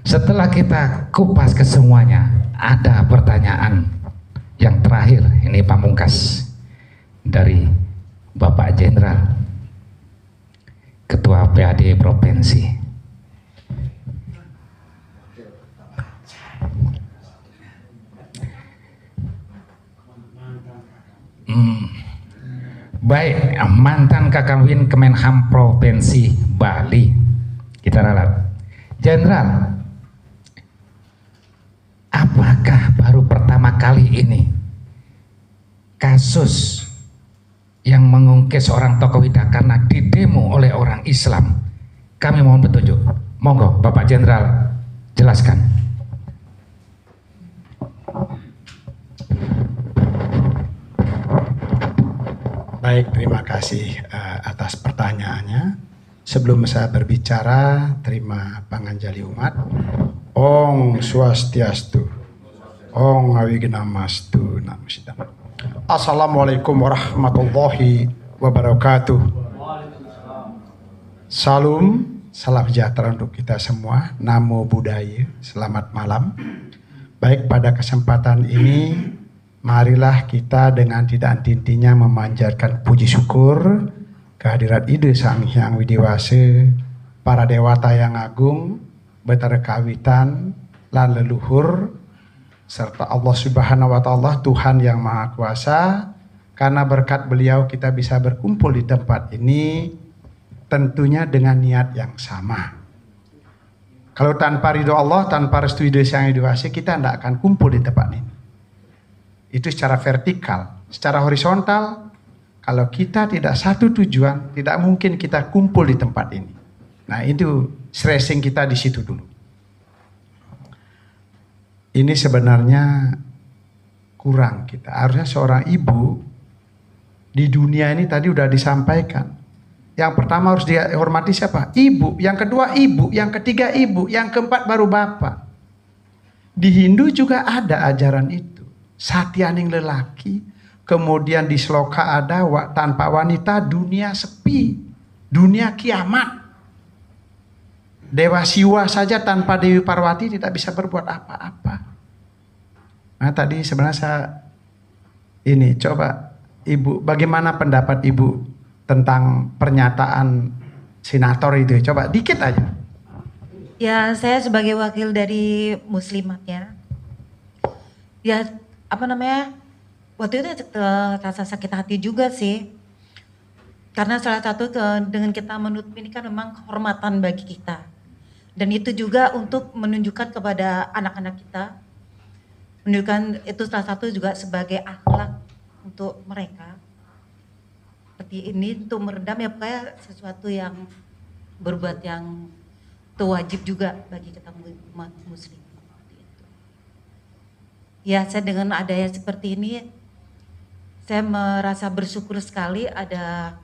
Setelah kita kupas ke semuanya, ada pertanyaan yang terakhir, ini pamungkas dari Bapak Jenderal, Ketua PAD Provinsi. Baik, mantan Kakawin Kemenham Provinsi Bali, kita ralat. Jenderal, apakah baru pertama kali ini kasus yang mengungkit seorang tokoh Wida karena didemo oleh orang Islam? Kami mohon petunjuk. Monggo Bapak Jenderal jelaskan. Baik, terima kasih atas pertanyaannya. Sebelum saya berbicara, terima panganjali umat. Om Swastiastu, Om Awigamastu, Namo Buddhaya. Assalamualaikum warahmatullahi wabarakatuh. Salam sejahtera untuk kita semua. Namo Buddhaya. Selamat malam. Baik, pada kesempatan ini marilah kita dengan tidak henti-hentinya memanjatkan puji syukur kehadirat Ide Sang Hyang Widiwase, para dewata yang agung, betara kawitan lan leluhur, serta Allah Subhanahu wa Ta'ala, Tuhan yang Maha Kuasa. Karena berkat beliau kita bisa berkumpul di tempat ini, tentunya dengan niat yang sama. Kalau tanpa ridho Allah, tanpa restu Ide Sang Widiwase, kita tidak akan kumpul di tempat ini. Itu secara vertikal. Secara horizontal, kalau kita tidak satu tujuan, tidak mungkin kita kumpul di tempat ini. Nah, itu stressing kita di situ dulu. Ini sebenarnya kurang kita. Harusnya seorang ibu di dunia ini tadi udah disampaikan. Yang pertama harus dihormati siapa? Ibu. Yang kedua ibu. Yang ketiga ibu. Yang keempat baru bapak. Di Hindu juga ada ajaran itu. Satyaning lelaki, kemudian di sloka ada tanpa wanita dunia sepi, dunia kiamat. Dewa Siwa saja tanpa Dewi Parwati tidak bisa berbuat apa-apa. Nah tadi sebenarnya saya ini coba Ibu, bagaimana pendapat Ibu tentang pernyataan senator itu? Coba dikit aja. Ya, saya sebagai wakil dari Muslimat ya. Ya, waktu itu rasa sakit hati juga sih, karena salah satu dengan kita menutup ini kan memang kehormatan bagi kita, dan itu juga untuk menunjukkan kepada anak-anak kita, menunjukkan itu salah satu juga sebagai akhlak untuk mereka seperti ini, untuk meredam ya pokoknya sesuatu yang berbuat yang itu wajib juga bagi kita umat muslim. Ya, saya dengan adanya seperti ini, saya merasa bersyukur sekali ada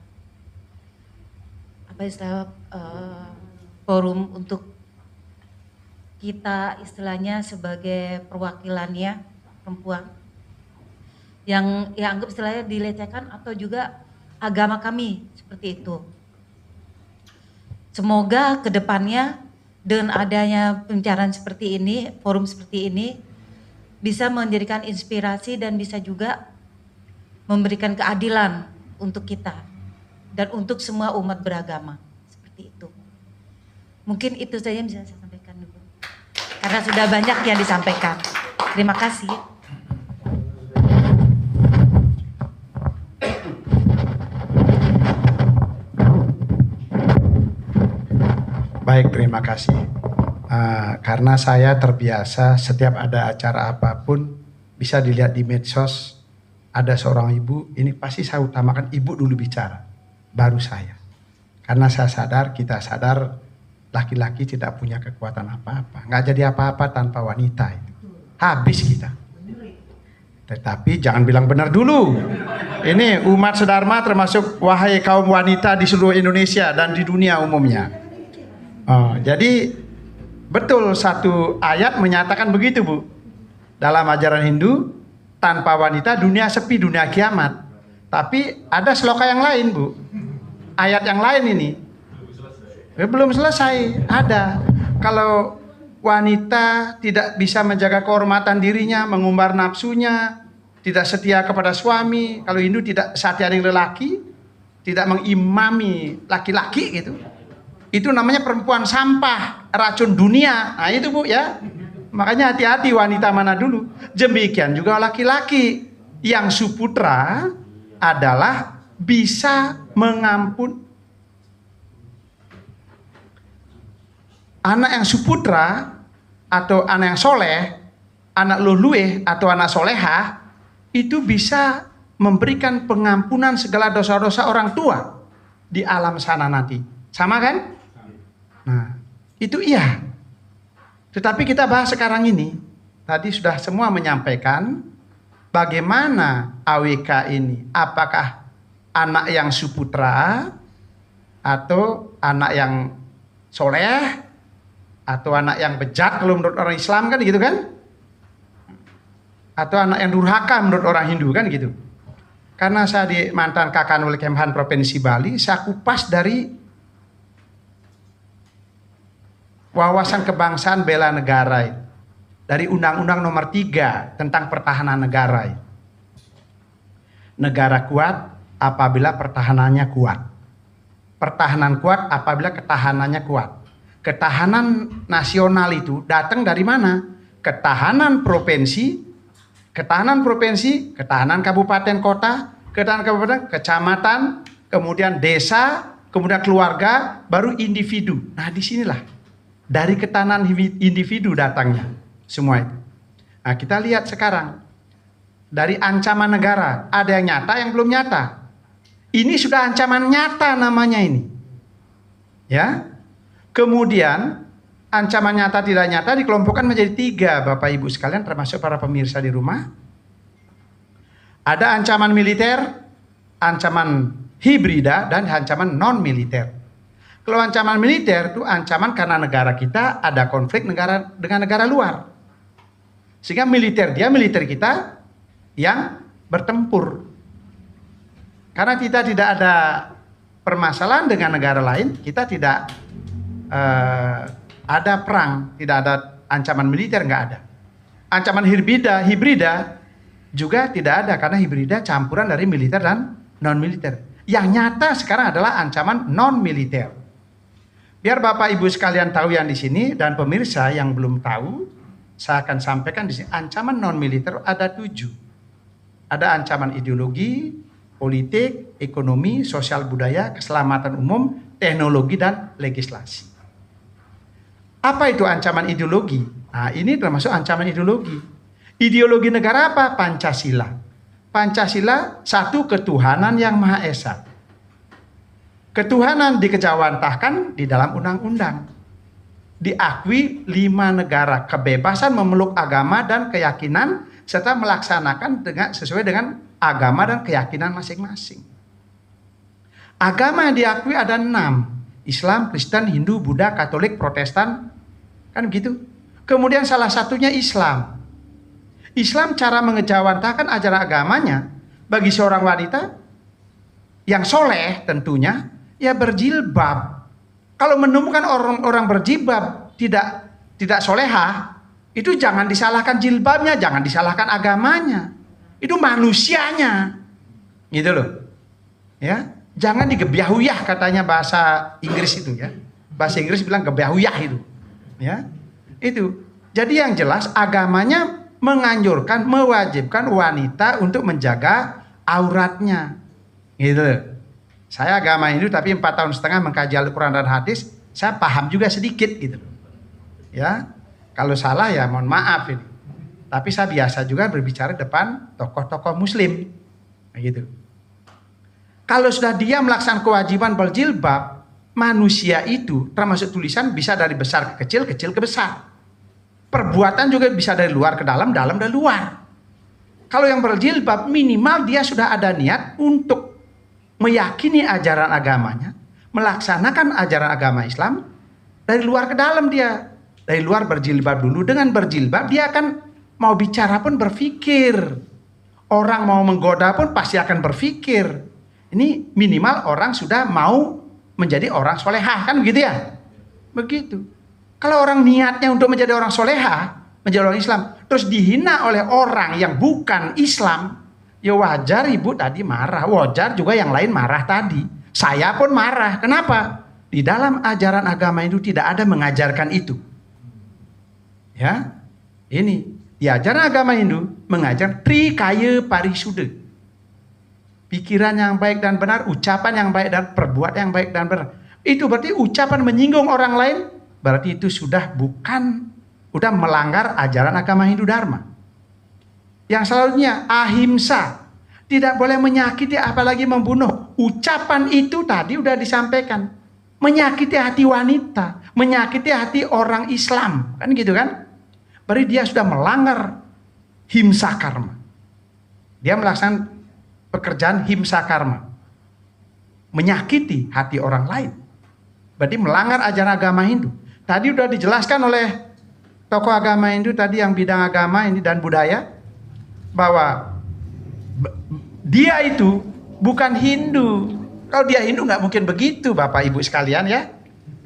forum untuk kita istilahnya sebagai perwakilannya perempuan yang anggap istilahnya dilecehkan atau juga agama kami seperti itu. Semoga kedepannya dengan adanya pembicaraan seperti ini, forum seperti ini, bisa menjadikan inspirasi dan bisa juga memberikan keadilan untuk kita dan untuk semua umat beragama seperti itu. Mungkin itu saja yang bisa saya sampaikan dulu, karena sudah banyak yang disampaikan. Terima kasih. Baik, terima kasih. Karena saya terbiasa setiap ada acara apapun bisa dilihat di medsos, ada seorang ibu, ini pasti saya utamakan ibu dulu bicara, baru saya. Karena saya sadar, kita sadar laki-laki tidak punya kekuatan apa-apa, nggak jadi apa-apa tanpa wanita itu. Habis kita. Tetapi jangan bilang benar dulu. Ini umat sedharma termasuk wahai kaum wanita di seluruh Indonesia dan di dunia umumnya. Jadi betul satu ayat menyatakan begitu, Bu. Dalam ajaran Hindu, tanpa wanita dunia sepi, dunia kiamat. Tapi ada sloka yang lain, Bu. Ayat yang lain ini. Belum selesai. Ada. Kalau wanita tidak bisa menjaga kehormatan dirinya, mengumbar nafsunya, tidak setia kepada suami. Kalau Hindu tidak satyani lelaki, tidak mengimami laki-laki gitu. Itu namanya perempuan sampah, racun dunia. Nah itu Bu ya. Makanya hati-hati wanita mana dulu. Demikian juga laki-laki yang suputra adalah bisa mengampun. Anak yang suputra atau anak yang soleh, anak lulueh atau anak solehah itu bisa memberikan pengampunan segala dosa-dosa orang tua di alam sana nanti. Sama kan? Nah, itu iya. Tetapi kita bahas sekarang ini, tadi sudah semua menyampaikan bagaimana AWK ini, apakah anak yang suputra atau anak yang soleh atau anak yang bejat kalau menurut orang Islam kan gitu kan, atau anak yang durhaka menurut orang Hindu kan gitu. Karena saya di mantan Kakanwil Kemhan Provinsi Bali, saya kupas dari wawasan kebangsaan bela negara dari Undang-Undang Nomor 3 tentang pertahanan negara. Negara kuat apabila pertahanannya kuat. Pertahanan kuat apabila ketahanannya kuat. Ketahanan nasional itu datang dari mana? Ketahanan provinsi, ketahanan kabupaten kota, ketahanan kabupaten, kecamatan, kemudian desa, kemudian keluarga, baru individu. Nah disinilah dari ketahanan individu datangnya semua itu. Nah kita lihat sekarang dari ancaman negara, ada yang nyata, yang belum nyata. Ini sudah ancaman nyata namanya ini. Ya. Kemudian ancaman nyata tidak nyata dikelompokkan menjadi 3 Bapak Ibu sekalian, termasuk para pemirsa di rumah. Ada ancaman militer, ancaman hibrida, dan ancaman non militer. Kalau ancaman militer itu ancaman karena negara kita ada konflik dengan negara luar. Sehingga militer kita yang bertempur. Karena kita tidak ada permasalahan dengan negara lain, kita tidak ada perang, tidak ada ancaman militer, nggak ada. Ancaman hibrida juga tidak ada karena hibrida campuran dari militer dan non militer. Yang nyata sekarang adalah ancaman non militer. Biar Bapak Ibu sekalian tahu yang di sini dan pemirsa yang belum tahu, saya akan sampaikan di sini ancaman non militer ada 7. Ada ancaman ideologi, politik, ekonomi, sosial budaya, keselamatan umum, teknologi dan legislasi. Apa itu ancaman ideologi? Nah, ini termasuk ancaman ideologi. Ideologi negara apa? Pancasila. Pancasila satu ketuhanan yang Maha Esa. Ketuhanan dikejawantahkan di dalam undang-undang. Diakui 5 negara, kebebasan memeluk agama dan keyakinan serta melaksanakan sesuai dengan agama dan keyakinan masing-masing. Agama yang diakui ada 6. Islam, Kristen, Hindu, Buddha, Katolik, Protestan, kan begitu. Kemudian salah satunya Islam. Islam cara mengejawantahkan ajaran agamanya bagi seorang wanita yang soleh tentunya ya berjilbab. Kalau menemukan orang berjilbab tidak solehah, itu jangan disalahkan jilbabnya, jangan disalahkan agamanya. Itu manusianya, gitu loh. Ya. Jangan digebyahuyah katanya bahasa Inggris itu ya. Bahasa Inggris bilang gebyahuyah itu. Ya. Itu. Jadi yang jelas agamanya menganjurkan, mewajibkan wanita untuk menjaga auratnya. Gitu. Saya agama Hindu tapi 4,5 tahun mengkaji Al-Quran dan hadis, saya paham juga sedikit gitu. Ya. Kalau salah ya mohon maaf ini. Tapi saya biasa juga berbicara depan tokoh-tokoh muslim. Gitu. Kalau sudah dia melaksanakan kewajiban berjilbab, manusia itu termasuk tulisan bisa dari besar ke kecil, kecil ke besar. Perbuatan juga bisa dari luar ke dalam, dalam dari luar. Kalau yang berjilbab minimal dia sudah ada niat untuk meyakini ajaran agamanya, melaksanakan ajaran agama Islam dari luar ke dalam dia. Dari luar berjilbab dulu, dengan berjilbab dia akan mau bicara pun berpikir. Orang mau menggoda pun pasti akan berpikir. Ini minimal orang sudah mau menjadi orang solehah, kan begitu ya? Begitu. Kalau orang niatnya untuk menjadi orang soleha, menjadi orang Islam, terus dihina oleh orang yang bukan Islam, ya wajar ibu tadi marah, wajar juga yang lain marah tadi. Saya pun marah. Kenapa? Di dalam ajaran agama Hindu tidak ada mengajarkan itu. Ya, ini di ajaran agama Hindu mengajar trikaya parisuda. Pikiran yang baik dan benar, ucapan yang baik dan perbuatan yang baik dan benar. Itu berarti ucapan menyinggung orang lain, berarti itu sudah melanggar ajaran agama Hindu Dharma. Yang selanjutnya ahimsa, tidak boleh menyakiti apalagi membunuh. Ucapan itu tadi udah disampaikan, menyakiti hati wanita, menyakiti hati orang Islam, kan gitu kan? Berarti dia sudah melanggar himsa karma. Dia melaksanakan pekerjaan himsa karma, menyakiti hati orang lain. Berarti melanggar ajaran agama Hindu. Tadi udah dijelaskan oleh tokoh agama Hindu tadi yang bidang agama ini dan budaya, bahwa dia itu bukan Hindu. Kalau dia Hindu nggak mungkin begitu, Bapak Ibu sekalian ya.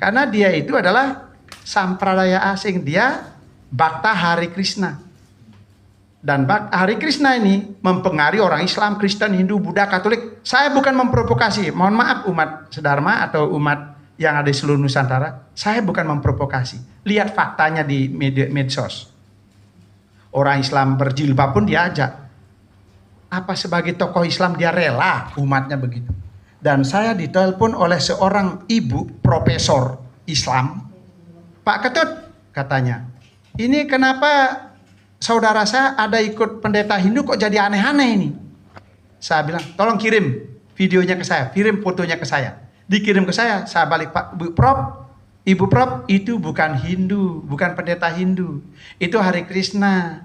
Karena dia itu adalah sampradaya asing. Dia Bhakta Hari Krishna. Dan Hari Krishna ini mempengaruhi orang Islam, Kristen, Hindu, Buddha, Katolik. Saya bukan memprovokasi. Mohon maaf umat sedharma atau umat yang ada di seluruh Nusantara. Saya bukan memprovokasi. Lihat faktanya di medsos. Orang Islam berjilbab pun diajak. Apa sebagai tokoh Islam dia rela umatnya begitu. Dan saya ditelepon oleh seorang ibu profesor Islam. Pak Ketut katanya, ini kenapa saudara saya ada ikut pendeta Hindu kok jadi aneh-aneh ini? Saya bilang, tolong kirim videonya ke saya, kirim fotonya ke saya. Dikirim ke saya balik, Pak, Ibu Prof, itu bukan Hindu, bukan pendeta Hindu. Itu Hari Krishna.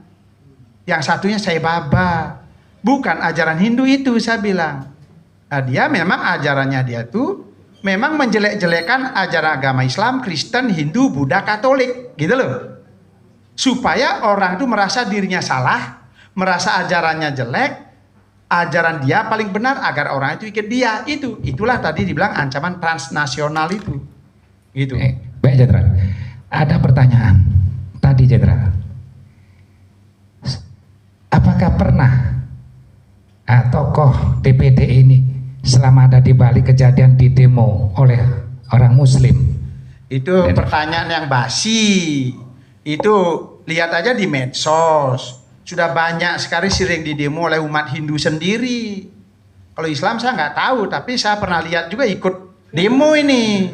Yang satunya Sai Baba. Bukan ajaran Hindu itu, saya bilang. Nah, dia memang ajarannya dia tuh memang menjelek-jelekan ajaran agama Islam, Kristen, Hindu, Buddha, Katolik, gitu loh. Supaya orang itu merasa dirinya salah, merasa ajarannya jelek, ajaran dia paling benar agar orang itu ikut dia. Itulah tadi dibilang ancaman transnasional itu. Gitu. Baik Jenderal, ada pertanyaan tadi Jenderal. Apakah pernah tokoh DPD ini selama ada di Bali kejadian di demo oleh orang Muslim? Itu pertanyaan yang basi. Itu lihat aja di medsos. Sudah banyak sekali sering didemo oleh umat Hindu sendiri. Kalau Islam saya nggak tahu, tapi saya pernah lihat juga ikut demo ini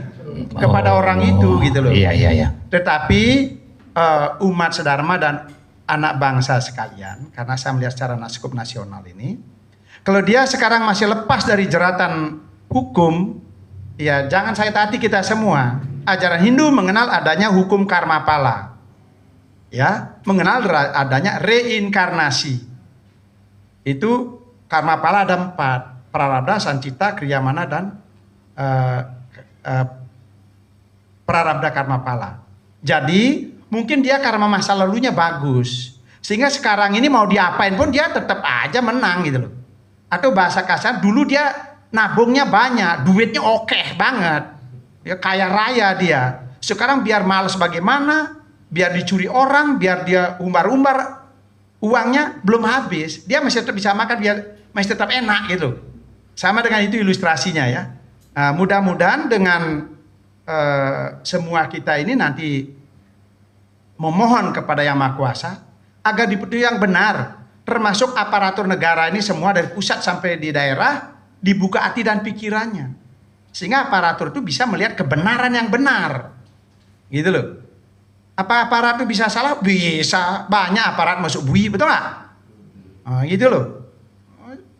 kepada orang itu gitu loh. Iya. Tetapi umat sedharma dan anak bangsa sekalian, karena saya melihat secara cukup nasional ini, kalau dia sekarang masih lepas dari jeratan hukum, ya jangan sakit hati kita semua. Ajaran Hindu mengenal adanya hukum karma pala. Ya, mengenal adanya reinkarnasi. Itu karma pala ada 4, prarabdha, sancita, kriyamana dan prarabdha karma pala. Jadi mungkin dia karma masa lalunya bagus, sehingga sekarang ini mau diapain pun dia tetap aja menang gitu loh. Atau bahasa kasar, dulu dia nabungnya banyak, duitnya oke banget, ya kaya raya dia. Sekarang biar males bagaimana, biar dicuri orang, biar dia umbar-umbar uangnya belum habis, dia masih tetap bisa makan, biar masih tetap enak gitu. Sama dengan itu ilustrasinya ya. Nah, mudah-mudahan dengan semua kita ini nanti memohon kepada Yang Maha Kuasa agar dipetunjuk yang benar, termasuk aparatur negara ini semua dari pusat sampai di daerah dibuka hati dan pikirannya, sehingga aparatur itu bisa melihat kebenaran yang benar, gitu loh. Apa aparat itu bisa salah? Bisa, banyak aparat masuk bui, betul nggak? Gitu loh.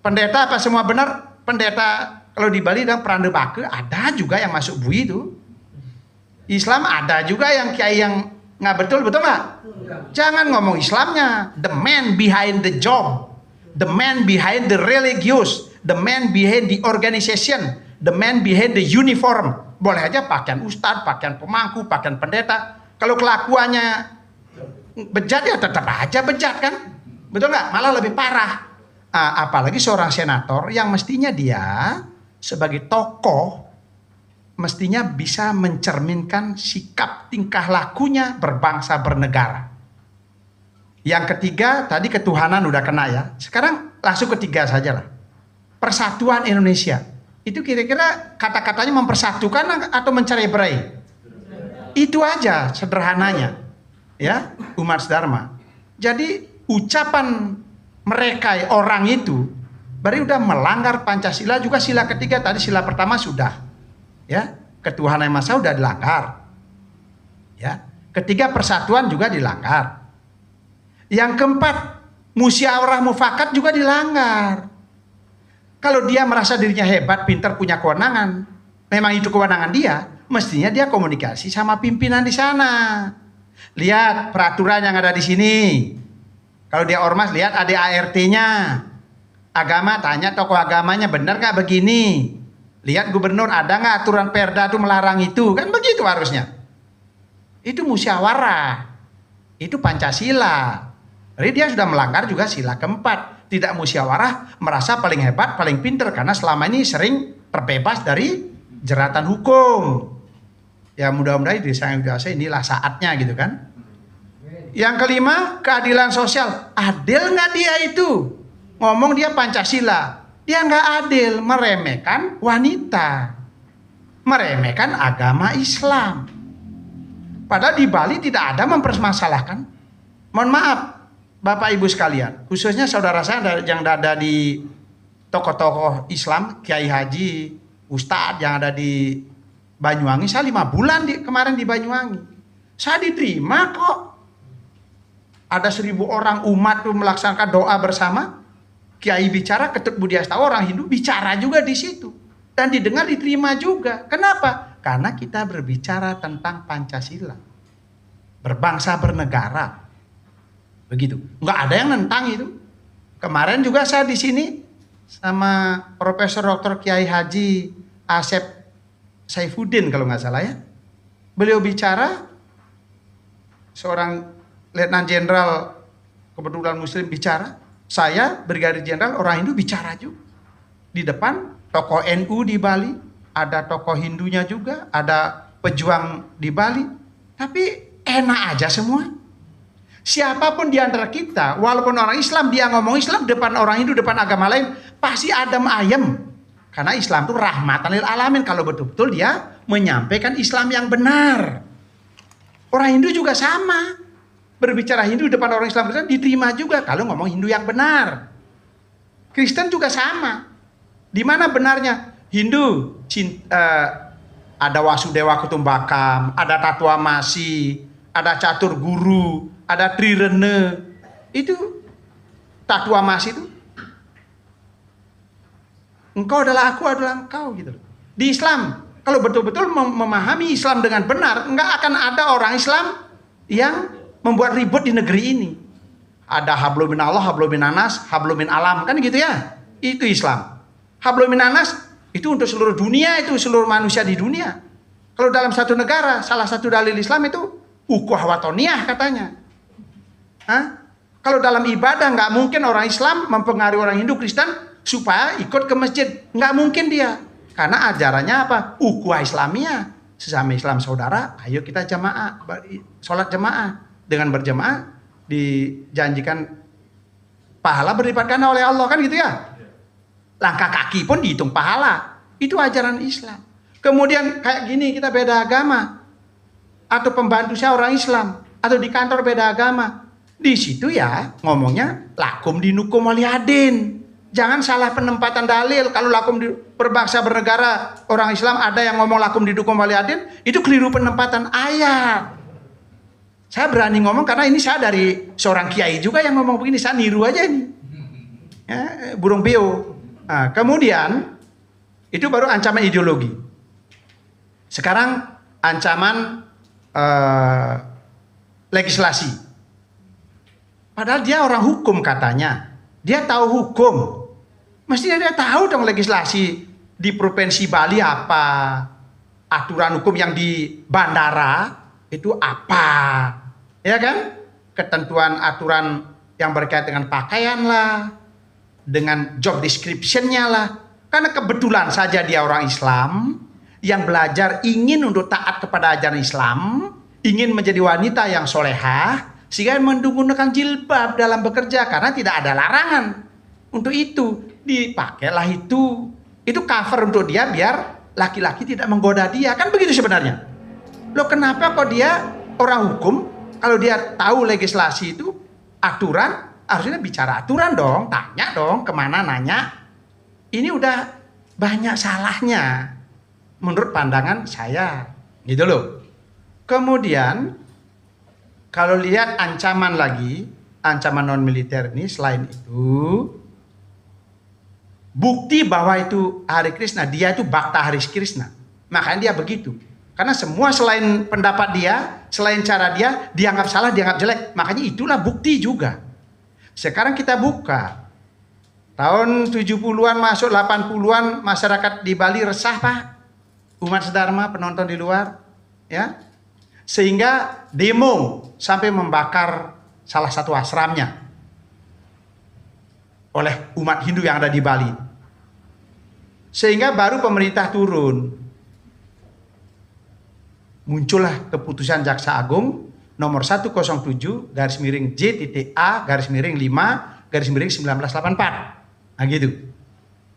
Pendeta apa semua benar? Pendeta kalau di Bali dan Pranda Bake ada juga yang masuk bui itu. Islam ada juga yang kiai yang nggak betul nggak? Jangan ngomong Islamnya. The man behind the job, the man behind the religious, the man behind the organization, the man behind the uniform. Boleh aja pakaian ustadz, pakaian pemangku, pakaian pendeta. Kalau kelakuannya bejat ya tetap aja bejat kan, betul nggak? Malah lebih parah. Apalagi seorang senator yang mestinya dia sebagai tokoh mestinya bisa mencerminkan sikap tingkah lakunya berbangsa bernegara. Yang ketiga, tadi ketuhanan udah kena ya. Sekarang langsung ketiga saja lah. Persatuan Indonesia. Itu kira-kira kata-katanya mempersatukan atau mencerai-berai? Itu aja sederhananya. Ya, umat Dharma. Jadi ucapan mereka orang itu berarti udah melanggar Pancasila, juga sila ketiga, tadi sila pertama sudah. Ya, ketuhanan yang maha esa sudah dilanggar. Ya, ketiga persatuan juga dilanggar. Yang keempat, musyawarah mufakat juga dilanggar. Kalau dia merasa dirinya hebat, pintar, punya kewenangan, memang itu kewenangan dia, mestinya dia komunikasi sama pimpinan di sana. Lihat peraturan yang ada di sini. Kalau dia ormas, lihat ada ART-nya. Agama, tanya tokoh agamanya, benar nggak begini? Lihat gubernur, ada nggak aturan perda itu melarang itu? Kan begitu harusnya. Itu musyawarah. Itu Pancasila. Jadi dia sudah melanggar juga sila keempat. Tidak musyawarah, merasa paling hebat, paling pinter. Karena selama ini sering terbebas dari jeratan hukum. Ya mudah-mudahan di desa yang biasa inilah saatnya gitu kan. Yang kelima, keadilan sosial. Adil nggak dia itu? Ngomong dia Pancasila. Dia nggak adil, meremehkan wanita, meremehkan agama Islam. Padahal di Bali tidak ada mempermasalahkan. Mohon maaf, Bapak Ibu sekalian, khususnya saudara saya yang ada di tokoh-tokoh Islam, Kiai Haji, Ustadz yang ada di Banyuwangi. Saya 5 bulan kemarin di Banyuwangi. Saya diterima kok. Ada 1000 orang umat tuh melaksanakan doa bersama. Kiai bicara, Ketut Budi Astawa orang Hindu bicara juga di situ dan didengar, diterima juga. Kenapa? Karena kita berbicara tentang Pancasila, berbangsa bernegara, begitu. Nggak ada yang nentang itu. Kemarin juga saya di sini sama Profesor Dr. Kiai Haji Asep Saifuddin kalau nggak salah ya. Beliau bicara, seorang Letnan Jenderal kebetulan Muslim bicara. Saya, Brigadir Jenderal, orang Hindu bicara juga. Di depan, tokoh NU di Bali, ada tokoh Hindunya juga, ada pejuang di Bali. Tapi enak aja semua. Siapapun di antara kita, walaupun orang Islam, dia ngomong Islam depan orang Hindu, depan agama lain, pasti adem ayem. Karena Islam itu rahmatan lil alamin, kalau betul-betul dia menyampaikan Islam yang benar. Orang Hindu juga sama. Berbicara Hindu depan orang Islam diterima juga kalau ngomong Hindu yang benar. Kristen juga sama. Di mana benarnya? Hindu ada Wasudewa Kutumbakam, ada Tatuamasi, ada Catur Guru, ada Trirene. Itu Tatuamasi itu. Engkau adalah aku, adalah engkau gitu. Di Islam, kalau betul-betul memahami Islam dengan benar, enggak akan ada orang Islam yang membuat ribut di negeri ini. Ada hablum minallah, hablum minanas, hablum min alam, kan gitu ya. Itu Islam. Hablum minanas itu untuk seluruh dunia, itu seluruh manusia di dunia. Kalau dalam satu negara, salah satu dalil Islam itu ukhuwah watoniyah katanya. Kalau dalam ibadah nggak mungkin orang Islam mempengaruhi orang Hindu Kristen supaya ikut ke masjid, nggak mungkin dia. Karena ajarannya apa? Ukhuwah Islamiyah. Sesama Islam saudara, ayo kita jamaah, sholat jamaah. Dengan berjamaah dijanjikan pahala berlipat ganda oleh Allah, kan gitu ya. Langkah kaki pun dihitung pahala. Itu ajaran Islam. Kemudian kayak gini, kita beda agama, atau pembantu saya orang Islam, atau di kantor beda agama, di situ ya ngomongnya lakum dinukum waliyadin. Jangan salah penempatan dalil. Kalau lakum di berbangsa bernegara orang Islam ada yang ngomong lakum dinukum waliyadin, itu keliru penempatan ayat. Saya berani ngomong karena ini saya dari seorang kiai juga yang ngomong begini, saya niru aja ini. Ya, burung beo. Nah, kemudian itu baru ancaman ideologi. Sekarang ancaman legislasi. Padahal dia orang hukum katanya. Dia tahu hukum. Mestinya dia tahu dong legislasi di Provinsi Bali apa. Aturan hukum yang di bandara itu apa. Ya kan? Ketentuan aturan yang berkaitan dengan pakaian lah, dengan job description-nya lah. Karena kebetulan saja dia orang Islam yang belajar ingin untuk taat kepada ajaran Islam, ingin menjadi wanita yang solehah, sehingga menggunakan jilbab dalam bekerja karena tidak ada larangan untuk itu. Dipakailah itu cover untuk dia biar laki-laki tidak menggoda dia, kan begitu sebenarnya. Loh, kenapa kok dia orang hukum, kalau dia tahu legislasi itu aturan, harusnya bicara aturan dong, tanya dong kemana nanya. Ini udah banyak salahnya menurut pandangan saya, gitu loh. Kemudian kalau lihat ancaman lagi, ancaman non militer ini selain itu, bukti bahwa itu Hare Krishna, dia itu Bhakta Hare Krishna. Makanya dia begitu. Karena semua selain pendapat dia, selain cara dia, dianggap salah, dianggap jelek. Makanya itulah bukti juga. Sekarang kita buka. Tahun 70-an masuk 80-an, masyarakat di Bali resah, Pak. Umat sedharma, penonton di luar. Ya. Sehingga demo sampai membakar salah satu asramnya oleh umat Hindu yang ada di Bali. Sehingga baru pemerintah turun. Muncullah keputusan Jaksa Agung nomor 107 garis miring J.A garis miring 5 garis miring 1984. Nah gitu.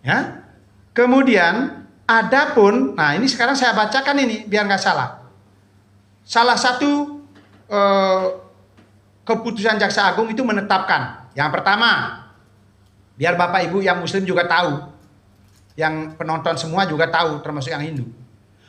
Ya. Kemudian adapun, nah ini sekarang saya bacakan ini biar nggak salah. Salah satu keputusan Jaksa Agung itu menetapkan, yang pertama, biar Bapak Ibu yang Muslim juga tahu, yang penonton semua juga tahu, termasuk yang Hindu,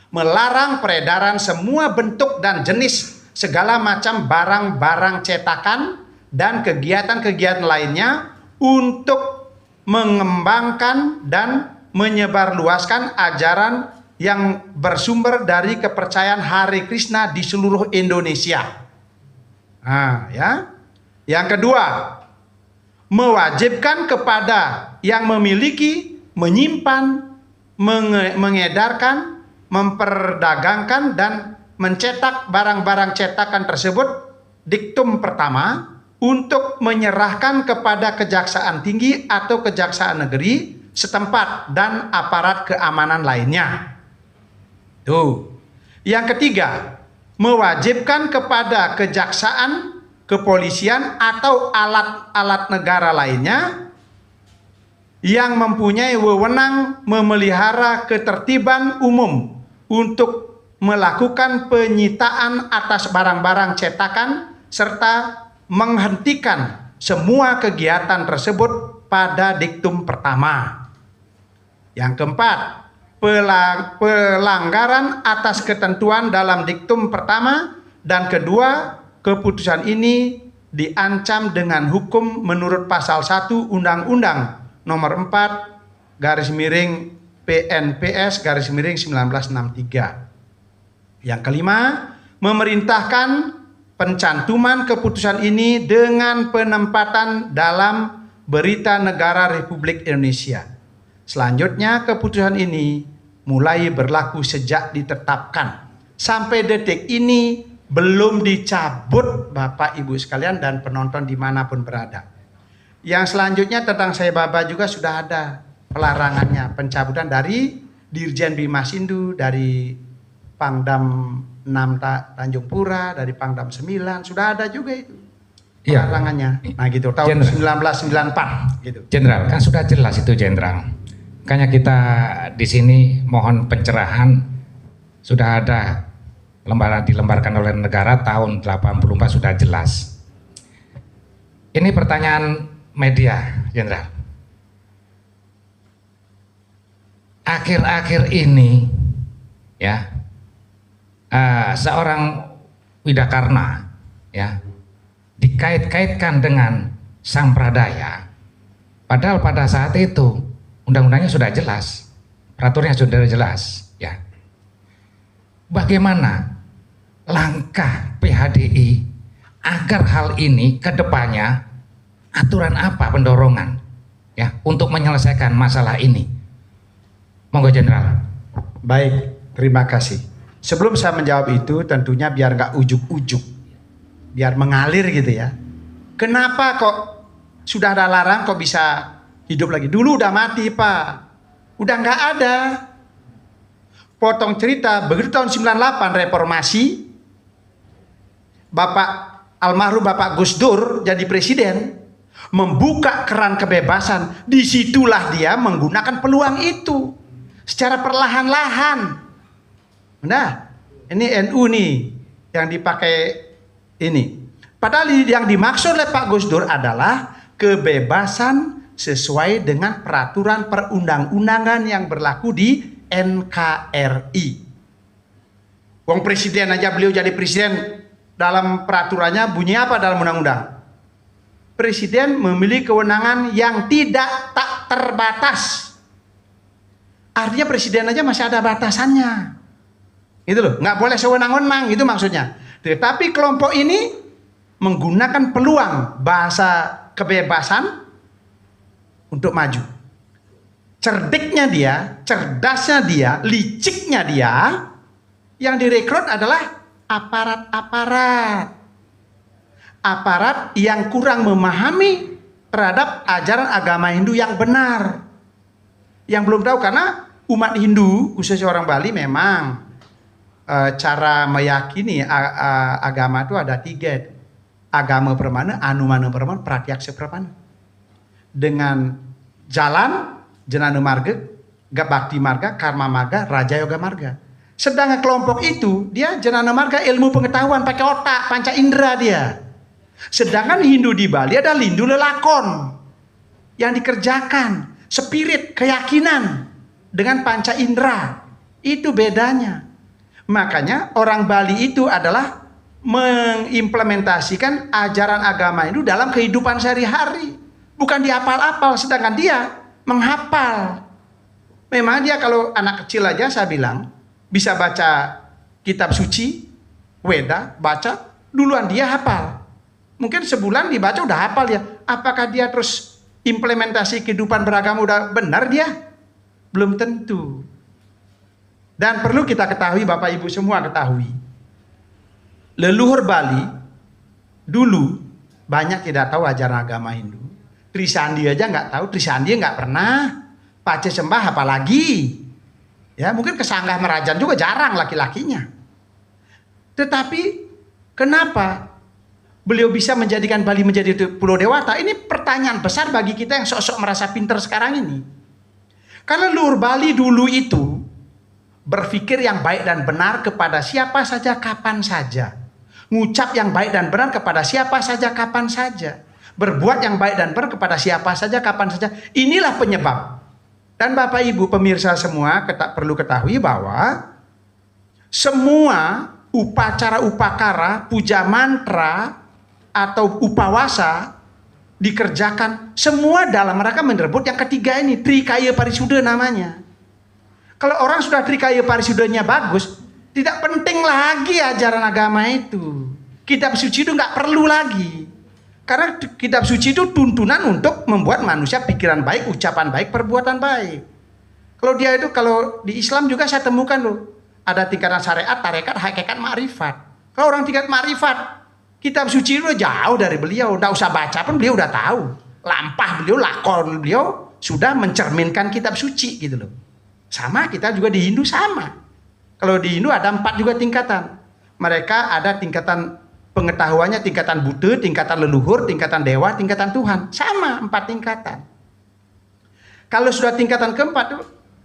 melarang peredaran semua bentuk dan jenis segala macam barang-barang cetakan dan kegiatan-kegiatan lainnya untuk mengembangkan dan menyebarluaskan ajaran yang bersumber dari kepercayaan Hare Krishna di seluruh Indonesia. Nah, ya. Yang kedua, mewajibkan kepada yang memiliki, menyimpan, mengedarkan, memperdagangkan dan mencetak barang-barang cetakan tersebut, diktum pertama, untuk menyerahkan kepada Kejaksaan Tinggi atau Kejaksaan Negeri setempat dan aparat keamanan lainnya. Tuh. Yang ketiga, mewajibkan kepada kejaksaan, kepolisian atau alat-alat negara lainnya yang mempunyai wewenang memelihara ketertiban umum untuk melakukan penyitaan atas barang-barang cetakan serta menghentikan semua kegiatan tersebut pada diktum pertama. Yang keempat, pelanggaran atas ketentuan dalam diktum pertama dan kedua, keputusan ini diancam dengan hukum menurut pasal 1 Undang-Undang nomor 4 garis miring PNPS garis miring 1963. Yang kelima, memerintahkan pencantuman keputusan ini dengan penempatan dalam Berita Negara Republik Indonesia. Selanjutnya, keputusan ini mulai berlaku sejak ditetapkan. Sampai detik ini belum dicabut, Bapak Ibu sekalian dan penonton dimanapun berada. Yang selanjutnya tentang Sai Baba juga sudah ada pelarangannya, pencabutan dari Dirjen Bimasindu, dari Pangdam 6 Tanjung Pura, dari Pangdam 9, sudah ada juga itu pelarangannya. Nah gitu, tahun 1994 gitu. Jenderal, kan sudah jelas itu Jenderal. Makanya kita di sini mohon pencerahan, sudah ada lembaran dilembarkan oleh negara tahun 84 sudah jelas. Ini pertanyaan media, Jenderal. Akhir-akhir ini ya seorang Widakarna ya dikait-kaitkan dengan Sampradaya, padahal pada saat itu undang-undangnya sudah jelas, peraturannya sudah jelas ya. Bagaimana langkah PHDI agar hal ini ke depannya, aturan apa pendorongan ya untuk menyelesaikan masalah ini? Monggo Jenderal. Baik, terima kasih. Sebelum saya menjawab itu, tentunya biar nggak ujuk-ujuk, biar mengalir gitu ya. Kenapa kok sudah ada larang kok bisa hidup lagi? Dulu udah mati Pak, udah nggak ada. potong cerita, begitu tahun 98 reformasi, almarhum Bapak Gus Dur jadi presiden, membuka keran kebebasan. Disitulah dia menggunakan peluang itu secara perlahan-lahan. Nah, ini NU nih yang dipakai ini. Padahal yang dimaksud oleh Pak Gus Dur adalah kebebasan sesuai dengan peraturan perundang-undangan yang berlaku di NKRI. Wong presiden aja, beliau jadi presiden, dalam peraturannya bunyi apa dalam undang-undang? Presiden memiliki kewenangan yang tidak tak terbatas. Artinya presiden aja masih ada batasannya. Gitu loh, nggak boleh sewenang-wenang, itu maksudnya. Tetapi kelompok ini menggunakan peluang bahasa kebebasan untuk maju. Cerdiknya dia, cerdasnya dia, liciknya dia, yang direkrut adalah aparat yang kurang memahami terhadap ajaran agama Hindu yang benar, yang belum tahu. Karena umat Hindu, khususnya orang Bali, memang cara meyakini agama itu ada 3. Agama permana, anumana permana, pratyaksa permana. Dengan jalan, jenana marga, bakti marga, karma marga, raja yoga marga. Sedangkan kelompok itu, dia jenana marga ilmu pengetahuan, pakai otak, panca indera dia. Sedangkan Hindu di Bali ada lindu lelakon yang dikerjakan, spirit, keyakinan dengan panca indera. Itu bedanya. Makanya orang Bali itu adalah mengimplementasikan ajaran agama itu dalam kehidupan sehari-hari, bukan dihafal-hafal. Sedangkan dia menghafal. Memang dia kalau anak kecil aja, saya bilang, bisa baca kitab suci, Weda, baca, duluan dia hafal. Mungkin sebulan dibaca udah hafal ya. Apakah dia terus implementasi kehidupan beragama udah benar dia? Belum tentu. Dan perlu kita ketahui, Bapak Ibu semua ketahui, leluhur Bali dulu banyak tidak tahu ajaran agama Hindu. Trisandi aja nggak tahu, Trisandi nggak pernah. Pace sembah apalagi. Ya, mungkin kesanggah merajan juga jarang laki-lakinya. Tetapi kenapa beliau bisa menjadikan Bali menjadi pulau dewata? Ini pertanyaan besar bagi kita yang sok-sok merasa pintar sekarang ini. Karena leluhur Bali dulu itu berpikir yang baik dan benar kepada siapa saja, kapan saja. Ngucap yang baik dan benar kepada siapa saja, kapan saja. Berbuat yang baik dan benar kepada siapa saja, kapan saja. Inilah penyebab. Dan Bapak Ibu pemirsa semua perlu ketahui bahwa semua upacara upakara, puja mantra, atau upawasa dikerjakan semua dalam rangka merebut yang ketiga ini, Trikaya Parisuda namanya. Kalau orang sudah Trikaya Parisudanya bagus, tidak penting lagi ajaran agama itu. Kitab suci itu nggak perlu lagi. Karena kitab suci itu tuntunan untuk membuat manusia pikiran baik, ucapan baik, perbuatan baik. Kalau dia itu, kalau di Islam juga saya temukan loh, ada tingkatan syariat, tarekat, hakikat, ma'rifat. Kalau orang tingkat ma'rifat, kitab suci itu jauh dari beliau, nggak usah baca pun beliau udah tahu. Lampah beliau, lakon beliau sudah mencerminkan kitab suci gitu loh. Sama kita juga di Hindu sama. Kalau di Hindu ada 4 juga tingkatan. Mereka ada tingkatan pengetahuannya, tingkatan Buddha, tingkatan leluhur, tingkatan dewa, tingkatan Tuhan. Sama 4 tingkatan. Kalau sudah tingkatan keempat,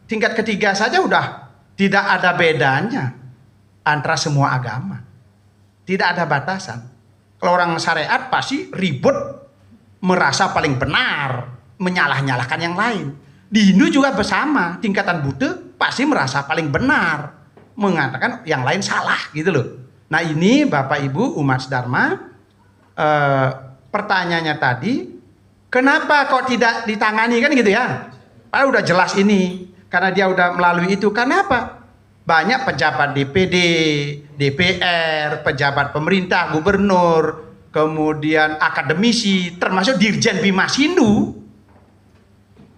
tingkat ketiga saja udah tidak ada bedanya antara semua agama. Tidak ada batasan. Kalau orang syariat pasti ribut, merasa paling benar, menyalah-nyalahkan yang lain. Di Hindu juga bersama, tingkatan Buddha pasti merasa paling benar, mengatakan yang lain salah gitu loh. Nah ini Bapak Ibu umat Dharma, pertanyaannya tadi, kenapa kok tidak ditangani kan gitu ya? Padahal udah jelas ini, karena dia udah melalui itu. Kenapa? Banyak pejabat DPD, DPR, pejabat pemerintah, gubernur, kemudian akademisi, termasuk Dirjen Bimas Hindu,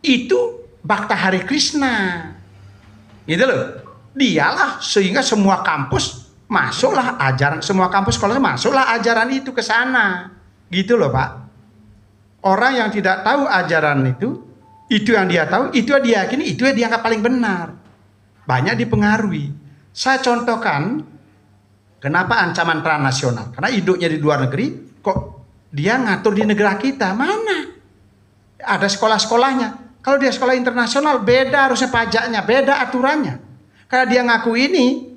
itu Bhakta Hare Krishna. Gitu loh. Dialah sehingga semua kampus masuklah ajaran, semua kampus sekolah masuklah ajaran itu ke sana. Gitu loh Pak. Orang yang tidak tahu ajaran itu yang dia tahu, itu yang dia yakini, itu yang dianggap paling benar. banyak dipengaruhi. Saya contohkan kenapa ancaman transnasional. Karena induknya di luar negeri, kok dia ngatur di negara kita? Mana? Ada sekolah-sekolahnya. Kalau dia sekolah internasional beda harusnya pajaknya, beda aturannya. Karena dia ngaku ini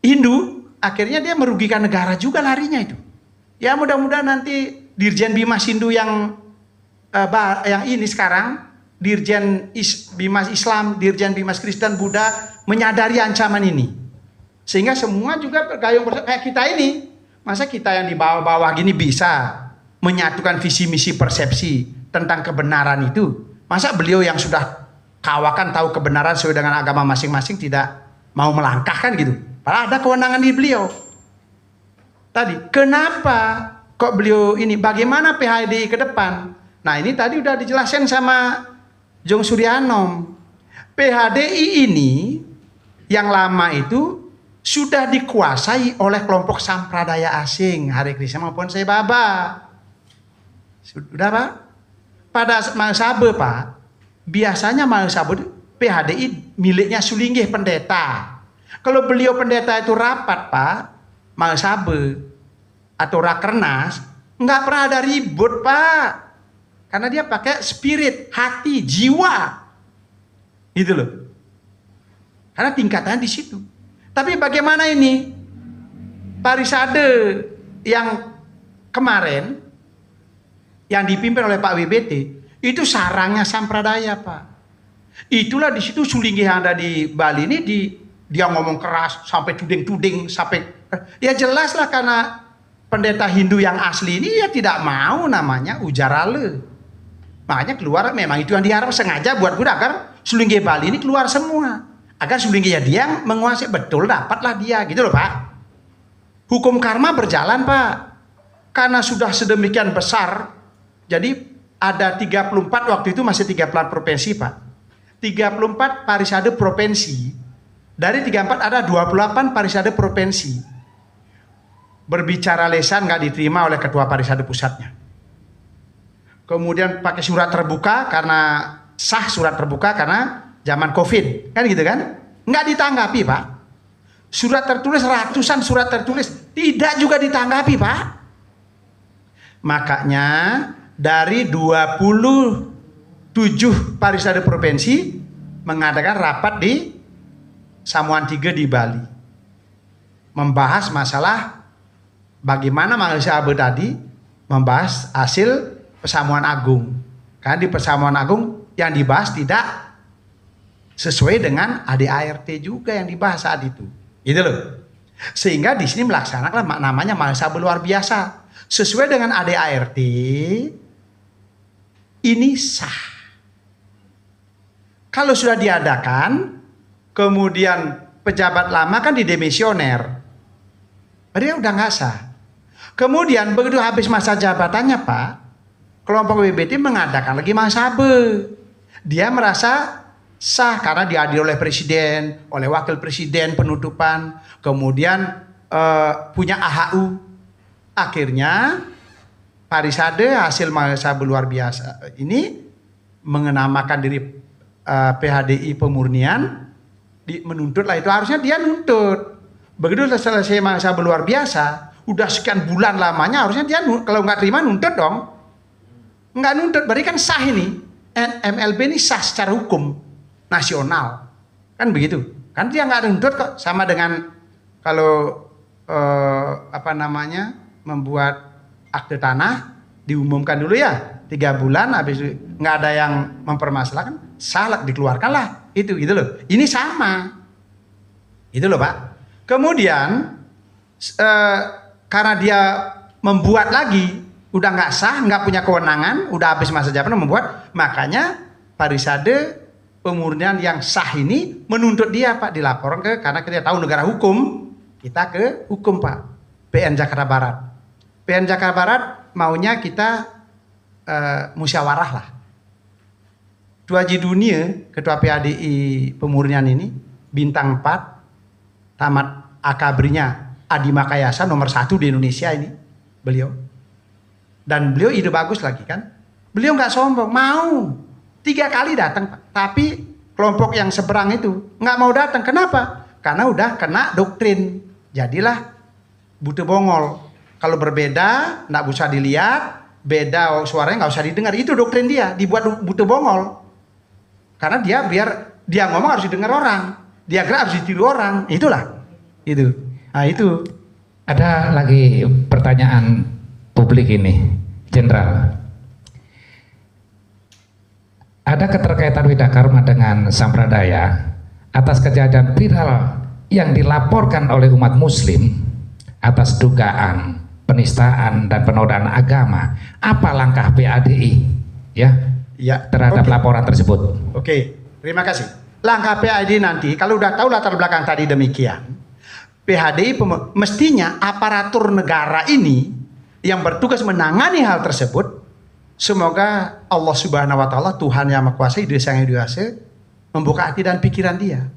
Hindu, akhirnya dia merugikan negara juga larinya itu. Ya mudah-mudahan nanti Dirjen Bimas Hindu yang ini sekarang, Dirjen Bimas Islam, Dirjen Bimas Kristen, Buddha menyadari ancaman ini. Sehingga semua juga bergayung kayak kita ini. Masa kita yang di bawah-bawah gini bisa menyatukan visi misi persepsi tentang kebenaran itu? Masa beliau yang sudah kawakan tahu kebenaran sesuai dengan agama masing-masing tidak mau melangkahkan gitu? Padahal ada kewenangan di beliau. Tadi, kenapa kok beliau ini? Bagaimana PHDI ke depan? Nah ini tadi udah dijelasin sama Jong Suryanom. PHDI ini yang lama itu sudah dikuasai oleh kelompok sampradaya asing, Hare Krishna maupun Sai Baba. Sudah Pak? Pada Mahasabha Pak, biasanya Mahasabha PHDI miliknya Sulinggih pendeta. Kalau beliau pendeta itu rapat Pak, Mahasabha atau Rakernas, nggak pernah ada ribut Pak. Karena dia pakai spirit, hati, jiwa. Gitu loh. Karena tingkatannya di situ. Tapi bagaimana ini? Parisade yang kemarin yang dipimpin oleh Pak WBT itu sarangnya sampradaya Pak. Itulah di situ Sulinggih yang ada di Bali ini dia ngomong keras sampai tuding-tuding sampai ya jelas lah karena pendeta Hindu yang asli ini ya tidak mau namanya ujarale. Makanya keluar memang itu yang diharap sengaja buat agar Sulinggih Bali ini keluar semua. Agar Sulinggih ya dia menguasai betul dapatlah dia gitu loh Pak. Hukum karma berjalan Pak. Karena sudah sedemikian besar. Jadi ada 34 waktu itu masih 34 provinsi Pak. 34 parisade provinsi. Dari 34 ada 28 parisade provinsi. Berbicara lesan nggak diterima oleh ketua parisade pusatnya. Kemudian pakai surat terbuka karena sah surat terbuka karena zaman COVID. Kan gitu kan? Nggak ditanggapi Pak. Surat tertulis ratusan surat tertulis tidak juga ditanggapi Pak. Makanya dari 27 parisade provinsi mengadakan rapat di Samuan 3 di Bali. Membahas masalah bagaimana Mahasabha tadi membahas hasil Persamuan Agung. Karena di Persamuan Agung yang dibahas tidak sesuai dengan ADART juga yang dibahas saat itu. Gitu loh. Sehingga di sini melaksanakan namanya Mahasabha luar biasa. Sesuai dengan ADART ini sah. Kalau sudah diadakan kemudian pejabat lama kan didemisioner. Dia udah nggak sah. Kemudian begitu habis masa jabatannya Pak, kelompok WBT mengadakan lagi Mahasabha. Dia merasa sah karena diadili oleh presiden, oleh wakil presiden penutupan, kemudian punya AHU. Akhirnya parisade hasil Mahasabha luar biasa ini mengenamakan diri PHDI pemurnian, menuntutlah itu harusnya dia nuntut. Begitu selesai Mahasabha luar biasa, udah sekian bulan lamanya harusnya dia kalau nggak terima nuntut dong. Nggak nuntut, berarti kan sah ini. MLB ini sah secara hukum nasional. Kan begitu. Kan dia nggak nuntut kok, sama dengan kalau membuat akte tanah diumumkan dulu ya 3 bulan, habis nggak ada yang mempermasalahkan, salah dikeluarkanlah itu gitu loh. Ini sama, itu loh Pak. Kemudian karena dia membuat lagi udah nggak sah, nggak punya kewenangan, udah habis masa jabatan membuat, makanya parisade pemurnian yang sah ini menuntut dia Pak, dilaporkan ke, karena kita tahu negara hukum, kita ke hukum Pak, PN Jakarta Barat. PN Jakarta Barat maunya kita musyawarah lah. Ketua Haji Dunia, Ketua PHDI pemurnian ini, bintang 4, tamat akabrinya Adi Makayasa nomor 1 di Indonesia ini, beliau. Dan beliau ide bagus lagi kan. Beliau nggak sombong, mau 3 kali datang Pak. Tapi kelompok yang seberang itu nggak mau datang. Kenapa? Karena udah kena doktrin. Jadilah butuh bongol. Kalau berbeda, nggak usah dilihat, beda suaranya nggak usah didengar. Itu doktrin dia, dibuat butuh bongol. Karena dia biar dia ngomong harus didengar orang, dia gerak harus ditiru orang. Itulah, itu. Nah itu. Ada lagi pertanyaan publik ini, Jenderal. Ada keterkaitan Widakarma dengan Sampradaya atas kejadian viral yang dilaporkan oleh umat Muslim atas dugaan penistaan dan penodaan agama. Apa langkah PADI terhadap laporan tersebut? Oke, terima kasih. Langkah PADI nanti kalau udah tahu latar belakang tadi demikian, PADI mestinya aparatur negara ini yang bertugas menangani hal tersebut. Semoga Allah Subhanahu wa taala, Tuhan yang Maha Kuasa, Yang Hidup membuka hati dan pikiran dia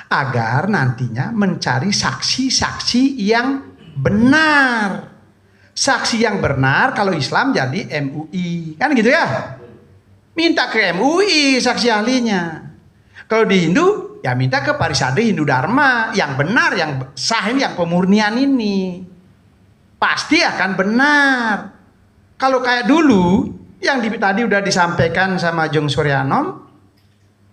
agar nantinya mencari saksi-saksi yang benar. Saksi yang benar kalau Islam jadi MUI. Kan gitu ya? Minta ke MUI saksi ahlinya. Kalau di Hindu ya minta ke Parisade Hindu Dharma yang benar, yang sah ini, yang pemurnian ini. Pasti akan benar. Kalau kayak dulu yang tadi udah disampaikan sama Jung Suryanom,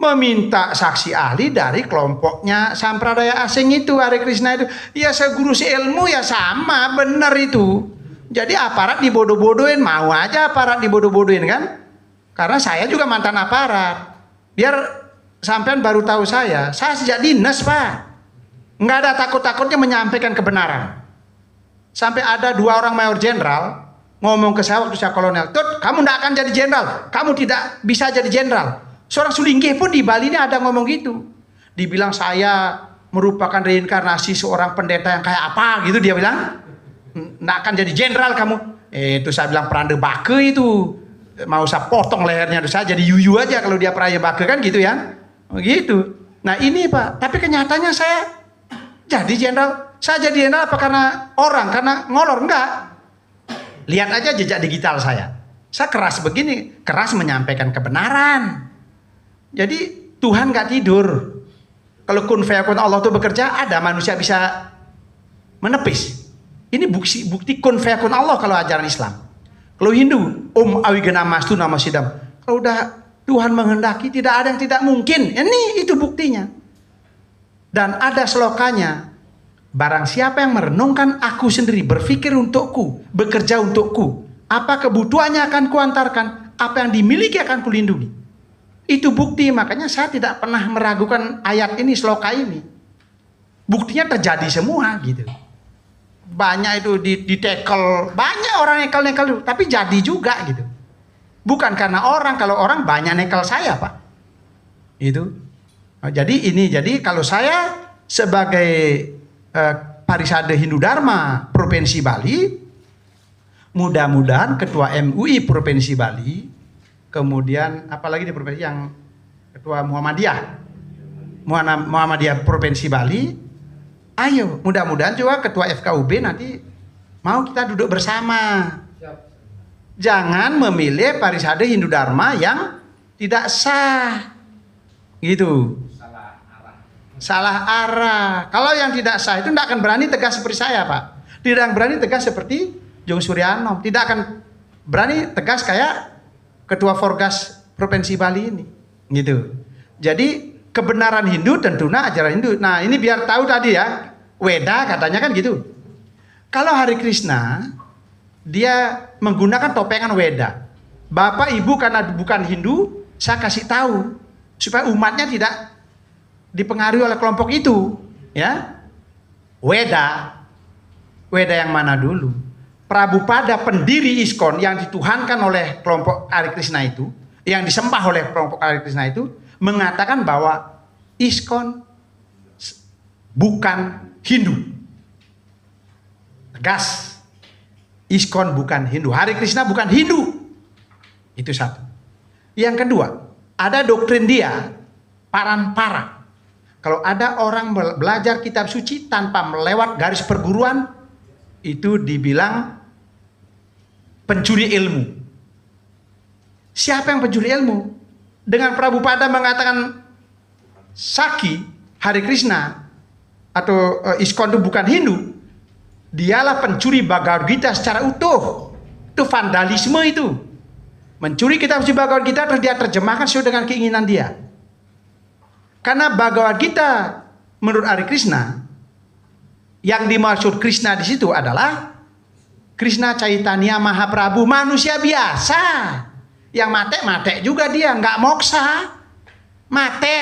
meminta saksi ahli dari kelompoknya Sampradaya asing itu, Hare Krishna itu, ya seguru seilmu ya sama, benar itu. Jadi aparat dibodoh-bodohin, mau aja aparat dibodoh-bodohin kan? Karena saya juga mantan aparat. Biar sampean baru tahu saya sejak dinas Pak, nggak ada takut-takutnya menyampaikan kebenaran. Sampai ada 2 orang mayor jenderal ngomong ke saya waktu saya kolonel, "Tut, kamu tidak akan jadi jenderal, kamu tidak bisa jadi jenderal." Seorang Sulingkih pun di Bali ini ada ngomong gitu. Dibilang saya merupakan reinkarnasi seorang pendeta yang kayak apa gitu, dia bilang, "Nggak akan jadi jenderal kamu." Itu saya bilang peranda bake itu, mau saya potong lehernya, saya jadi yuyu aja kalau dia peraya bake kan gitu ya, gitu. Nah ini Pak, tapi kenyataannya saya jadi jenderal. Saya jadi jenderal apa karena orang, karena ngolor? Enggak. Lihat aja jejak digital saya. Saya keras begini, keras menyampaikan kebenaran. Jadi Tuhan nggak tidur. Kalau kun fayakun Allah itu bekerja, ada manusia bisa menepis. Ini bukti kun fayakun Allah kalau ajaran Islam. Kalau Hindu, awigena mastu nama sidam. Kalau udah Tuhan menghendaki, tidak ada yang tidak mungkin. Ini itu buktinya. Dan ada selokanya. Barang siapa yang merenungkan aku sendiri, berpikir untukku, bekerja untukku, apa kebutuhannya akan kuantarkan, apa yang dimiliki akan kulindungi. Itu bukti, makanya saya tidak pernah meragukan ayat ini, sloka ini. Buktinya terjadi semua gitu. Banyak itu ditekel, banyak orang nekel-nekel, tapi jadi juga gitu. Bukan karena orang, kalau orang banyak nekel saya Pak. Itu. Jadi kalau saya sebagai Parisade Hindu Dharma Provinsi Bali, mudah-mudahan Ketua MUI Provinsi Bali, kemudian apalagi di provinsi yang Ketua Muhammadiyah Provinsi Bali, ayo mudah-mudahan juga Ketua FKUB nanti mau kita duduk bersama. Jangan memilih Parisade Hindu Dharma yang tidak sah, gitu. Salah arah. Kalau yang tidak sah itu tidak akan berani tegas seperti saya Pak. Tidak akan berani tegas seperti Jung Suryanom. Tidak akan berani tegas kayak Ketua Forgas Provinsi Bali ini. Gitu. Jadi kebenaran Hindu tentunya ajaran Hindu. Nah ini biar tahu tadi ya. Weda katanya kan gitu. Kalau Hare Krishna dia menggunakan topengan Weda. Bapak ibu karena bukan Hindu, saya kasih tahu supaya umatnya tidak dipengaruhi oleh kelompok itu, ya. Weda yang mana dulu? Prabhupada pendiri ISKCON yang dituhankan oleh kelompok Hare Krishna itu, yang disembah oleh kelompok Hare Krishna itu, mengatakan bahwa ISKCON bukan Hindu. Tegas. ISKCON bukan Hindu. Hare Krishna bukan Hindu. Itu satu. Yang kedua, ada doktrin dia, paran-para. Kalau ada orang belajar kitab suci tanpa melewat garis perguruan, itu dibilang pencuri ilmu. Siapa yang pencuri ilmu? Dengan Prabhupada mengatakan Saki, Hare Krishna atau ISKCON itu bukan Hindu, dialah pencuri Bhagavad Gita secara utuh. Itu vandalisme itu. Mencuri kitab suci Bhagavad Gita terus dia terjemahkan sesuai dengan keinginan dia. Karena Bhagavad Gita menurut Hare Krishna, yang dimaksud Krishna di situ adalah Krishna Chaitanya Mahaprabhu, manusia biasa. Yang mate juga dia, nggak moksa. Mate.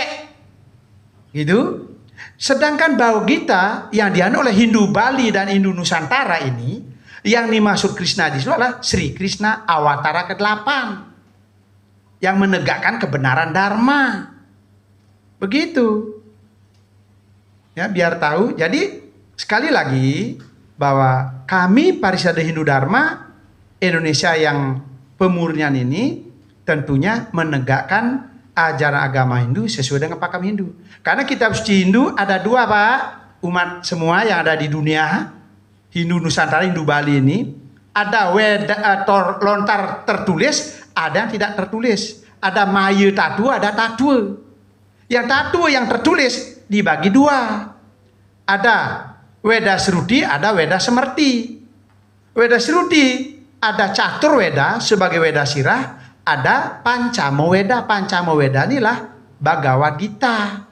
Gitu. Sedangkan Bhagavad Gita yang dianut oleh Hindu Bali dan Hindu Nusantara ini, yang dimaksud Krishna di situ adalah Sri Krishna Awatara ke-8 yang menegakkan kebenaran Dharma. Begitu. Ya, biar tahu. Jadi sekali lagi bahwa kami Parisade Hindu Dharma Indonesia yang pemurnian ini tentunya menegakkan ajaran agama Hindu sesuai dengan pakam Hindu. Karena kitab suci Hindu ada dua, Pak. Umat semua yang ada di dunia, Hindu Nusantara, Hindu Bali ini, ada Weda lontar tertulis, ada yang tidak tertulis. Ada Maya Tattwa, ada Tattwa. Yang Tattwa yang tertulis dibagi dua. Ada Weda Sruti, ada Weda Semerti. Weda Sruti ada Catur Weda sebagai Weda Sirah, ada Pancamo Weda. Pancamo Weda inilah Bhagavad Gita.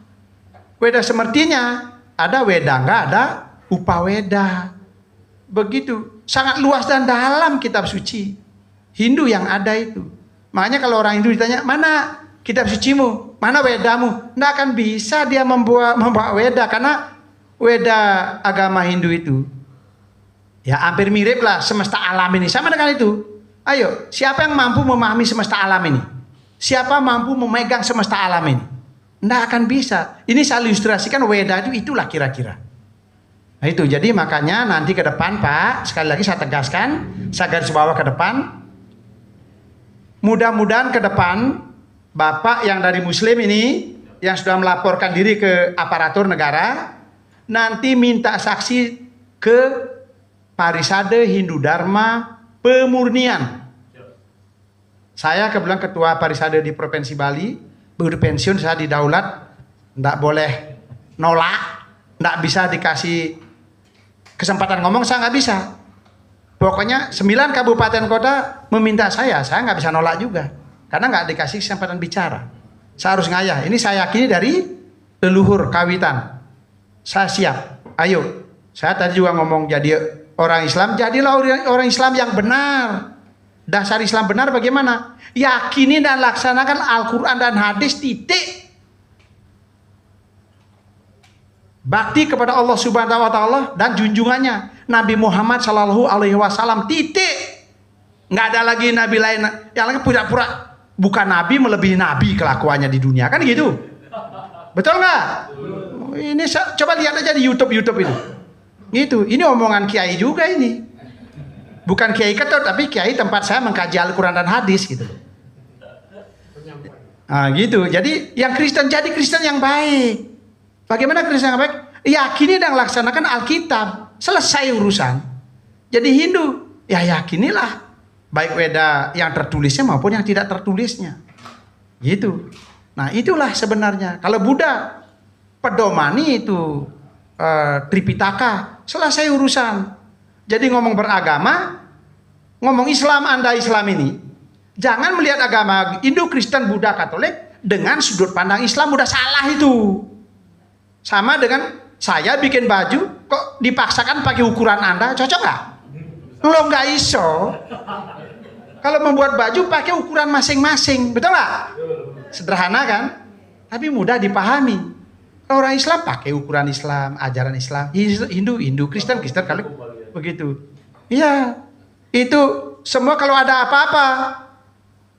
Weda Semertinya ada Wedanga, ada Upaweda. Begitu, sangat luas dan dalam kitab suci Hindu yang ada itu. Makanya kalau orang Hindu ditanya, mana kitab sucimu, mana Wedamu, nggak akan bisa dia membawa Weda, karena Weda agama Hindu itu ya hampir mirip lah semesta alam ini, sama dengan itu. Ayo, siapa yang mampu memahami semesta alam ini? Siapa mampu memegang semesta alam ini? Nggak akan bisa. Ini saya ilustrasikan Weda itu itulah kira-kira. Nah itu, jadi makanya nanti ke depan Pak, sekali lagi saya tegaskan, saya garis bawah ke depan, mudah-mudahan ke depan Bapak yang dari Muslim ini, yang sudah melaporkan diri ke aparatur negara, nanti minta saksi ke Parisade Hindu Dharma Pemurnian. Saya kebetulan ketua Parisade di Provinsi Bali, begitu pensiun saya didaulat, nggak boleh nolak, nggak bisa dikasih kesempatan ngomong, saya nggak bisa. Pokoknya 9 kabupaten kota meminta saya nggak bisa nolak juga, karena nggak dikasih kesempatan bicara. Saya harus ngayah. Ini saya yakini dari leluhur kawitan. Saya siap. Ayo, saya tadi juga ngomong jadi orang Islam, jadilah orang Islam yang benar. Dasar Islam benar bagaimana? Yakini dan laksanakan Al-Quran dan hadis, titik. Bakti kepada Allah Subhanahu wa Ta'ala dan junjungannya Nabi Muhammad Sallallahu Alaihi Wasallam, titik. Nggak ada lagi nabi lain yang lagi pura-pura bukan nabi melebihi nabi kelakuannya di dunia, kan gitu? Betul nggak? Ini coba lihat aja di YouTube itu. Gitu. Ini omongan kiai juga ini. Bukan kiai ketot, tapi kiai tempat saya mengkaji Al-Quran dan hadis gitu. Nah, gitu. Jadi yang Kristen jadi Kristen yang baik. Bagaimana Kristen yang baik? Yakini dan laksanakan Alkitab. Selesai urusan. Jadi Hindu, ya yakinilah. Baik Weda yang tertulisnya maupun yang tidak tertulisnya. Gitu. Nah itulah sebenarnya. Kalau Buddha, pedomani itu Tripitaka, selesai urusan. Jadi ngomong beragama, ngomong Islam, Anda Islam ini, jangan melihat agama Hindu, Kristen, Buddha, Katolik dengan sudut pandang Islam, udah salah itu. Sama dengan saya bikin baju, kok dipaksakan pakai ukuran Anda, cocok nggak? Lo nggak iso. Kalau membuat baju pakai ukuran masing-masing, betul nggak? Sederhana kan? Tapi mudah dipahami. Orang Islam pakai ukuran Islam, ajaran Islam. Hindu, Kristen, kalau begitu. Iya, itu semua kalau ada apa-apa.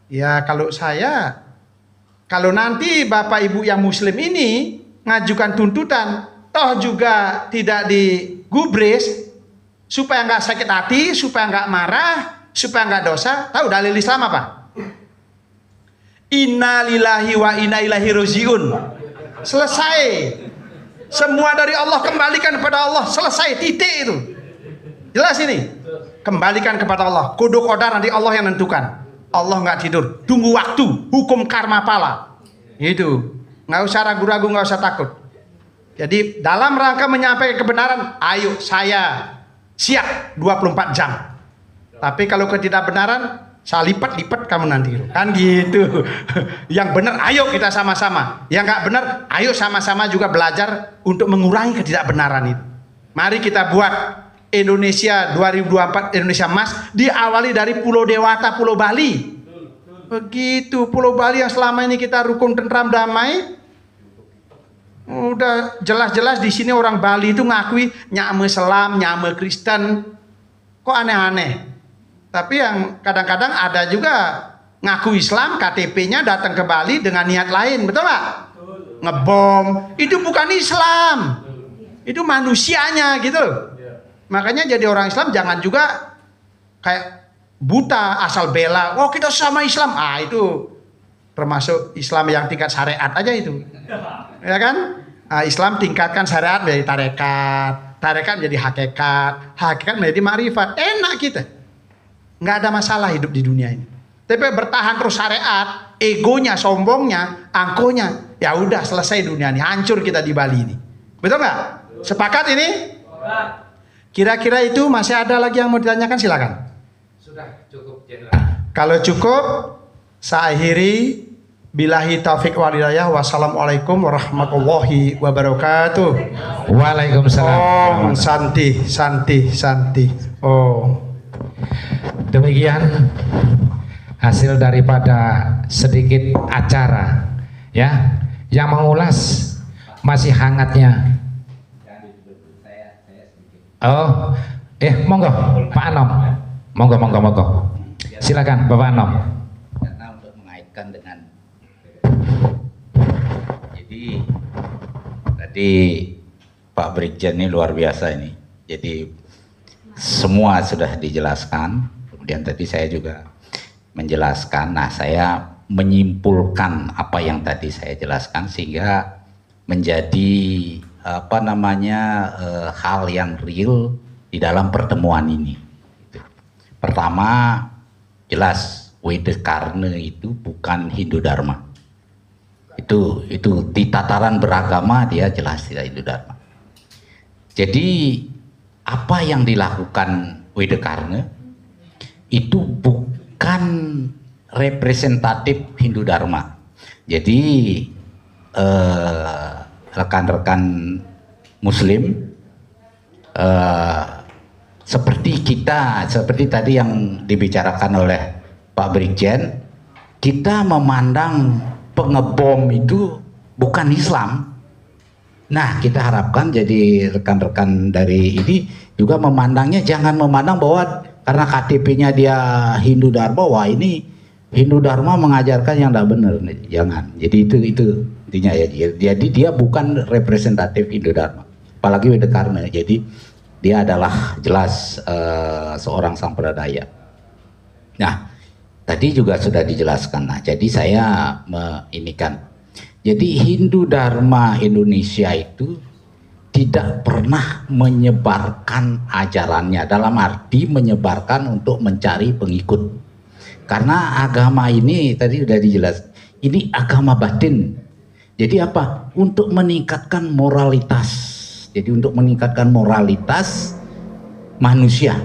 Ya kalau saya, kalau nanti Bapak Ibu yang Muslim ini ngajukan tuntutan, toh juga tidak digubris, supaya nggak sakit hati, supaya nggak marah, supaya nggak dosa. Tahu dalil Islam apa? Inna lillahi wa inna ilaihi rajiun. Selesai. Semua dari Allah kembalikan kepada Allah. Selesai, titik itu. Jelas ini. Kembalikan kepada Allah. Kodok kodar nanti Allah yang nentukan. Allah nggak tidur. Tunggu waktu. Hukum karma pala. Itu. Nggak usah ragu-ragu, nggak usah takut. Jadi dalam rangka menyampaikan kebenaran, ayo saya siap 24 jam. Tapi kalau ketidakbenaran, saya lipat-lipat kamu nanti. Kan gitu. Yang benar, ayo kita sama-sama. Yang nggak benar, ayo sama-sama juga belajar untuk mengurangi ketidakbenaran itu. Mari kita buat Indonesia 2024, Indonesia Emas, diawali dari Pulau Dewata, Pulau Bali. Begitu, Pulau Bali yang selama ini kita rukun, tentram, damai. Udah jelas-jelas di sini orang Bali itu ngakui nyame Islam, nyame Kristen. Kok aneh-aneh? Tapi yang kadang-kadang ada juga ngaku Islam, KTP-nya datang ke Bali dengan niat lain, betul nggak? Ngebom, itu bukan Islam, itu manusianya gitu. Makanya jadi orang Islam jangan juga kayak buta asal bela. Oh kita sama Islam, itu termasuk Islam yang tingkat syariat aja itu, ya kan? Islam tingkatkan syariat menjadi tarekat, tarekat menjadi hakikat, hakikat menjadi ma'rifat. Enak kita. Nggak ada masalah hidup di dunia ini. Tapi bertahan terus syariat, egonya, sombongnya, angkonya, ya udah selesai dunia ini, hancur kita di Bali ini. Betul nggak? Sepakat ini? Kira-kira itu masih ada lagi yang mau ditanyakan, silakan. Sudah cukup Jenderal. Kalau cukup, saya akhiri. Billahi taufiq wal hidayah. Wassalamualaikum warahmatullahi wabarakatuh. Waalaikumsalam. Om Santi, Santi, Santi. Oh. Demikian hasil daripada sedikit acara ya yang mengulas masih hangatnya. Oh, monggo Pak Anom. Monggo. Silakan Bapak Anom. Karena untuk mengaitkan dengan jadi tadi Pak Brigjen ini luar biasa ini. Jadi semua sudah dijelaskan. Kemudian tadi saya juga menjelaskan. Nah, saya menyimpulkan apa yang tadi saya jelaskan sehingga menjadi hal yang real di dalam pertemuan ini. Pertama, jelas Wedekarne itu bukan Hindu Dharma. Itu di tataran beragama dia jelas tidak Hindu Dharma. Jadi apa yang dilakukan Wedekarne itu bukan representatif Hindu Dharma. Jadi rekan-rekan Muslim seperti tadi yang dibicarakan oleh Pak Brigjen, kita memandang pengebom itu bukan Islam. Nah, kita harapkan jadi rekan-rekan dari ini juga memandangnya, jangan memandang bahwa karena KTP-nya dia Hindu Dharma, wah ini Hindu Dharma mengajarkan yang tidak benar. Jangan. Jadi itu intinya ya. Jadi dia bukan representatif Hindu Dharma. Apalagi Wedekarne. Jadi dia adalah jelas seorang sampradaya. Nah, tadi juga sudah dijelaskan. Nah, jadi saya meinikan. Jadi Hindu Dharma Indonesia itu tidak pernah menyebarkan ajarannya, dalam arti menyebarkan untuk mencari pengikut. Karena agama ini tadi sudah dijelaskan, ini agama batin. Jadi apa? Untuk meningkatkan moralitas. Jadi untuk meningkatkan moralitas manusia.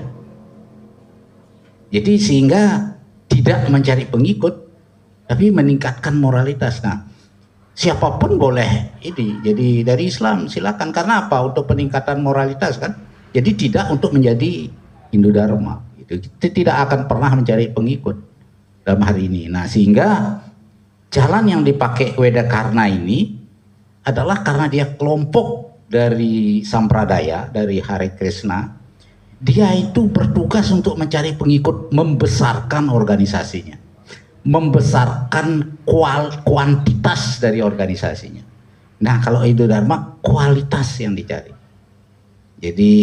Jadi sehingga tidak mencari pengikut, tapi meningkatkan moralitas. Nah, siapapun boleh ini. Jadi dari Islam silakan. Karena apa? Untuk peningkatan moralitas kan. Jadi tidak untuk menjadi Hindu Dharma. Itu tidak akan pernah mencari pengikut dalam hari ini. Nah, sehingga jalan yang dipakai Wedekarna ini adalah karena dia kelompok dari Sampradaya, dari Hare Krishna. Dia itu bertugas untuk mencari pengikut, membesarkan organisasinya, membesarkan kuantitas dari organisasinya. Nah, kalau Hindu Dharma kualitas yang dicari. Jadi,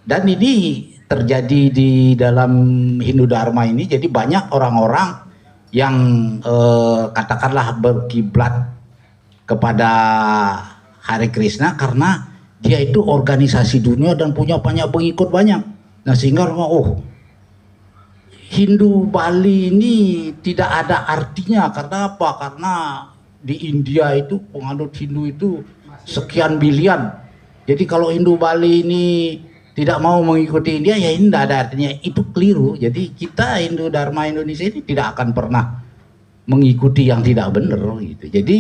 dan ini terjadi di dalam Hindu Dharma ini. Jadi banyak orang-orang yang katakanlah berkiblat kepada Hare Krishna karena dia itu organisasi dunia dan punya banyak pengikut banyak. Nah, sehingga Hindu Bali ini tidak ada artinya. Karena apa? Karena di India itu penganut Hindu itu sekian bilion. Jadi kalau Hindu Bali ini tidak mau mengikuti India, ya ini tidak ada artinya, itu keliru. Jadi kita Hindu Dharma Indonesia ini tidak akan pernah mengikuti yang tidak benar gitu. Jadi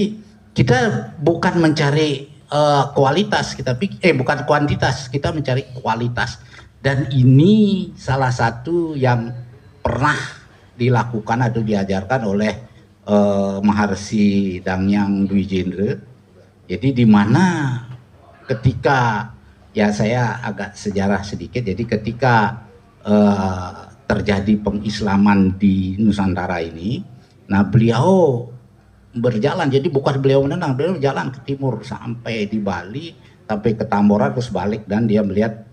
kita bukan mencari kualitas, bukan kuantitas, kita mencari kualitas. Dan ini salah satu yang pernah dilakukan atau diajarkan oleh Maharsi Dangyang Dwijendra. Jadi di mana ketika, ya saya agak sejarah sedikit, jadi ketika terjadi pengislaman di Nusantara ini, nah beliau berjalan, jadi bukan beliau menenang, beliau jalan ke timur sampai di Bali, sampai ke Tambora terus balik, dan dia melihat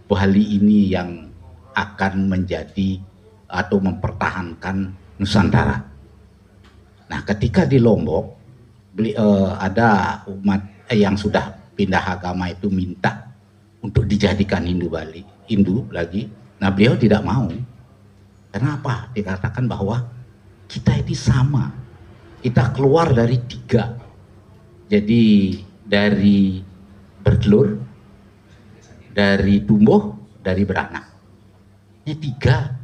Bali ini yang akan menjadi atau mempertahankan Nusantara. Nah ketika di Lombok ada umat yang sudah pindah agama itu minta untuk dijadikan Hindu lagi. Nah beliau tidak mau. Kenapa? Dikatakan bahwa kita ini sama. Kita keluar dari 3. Jadi dari bertelur, dari tumbuh, dari beranak. Ini 3.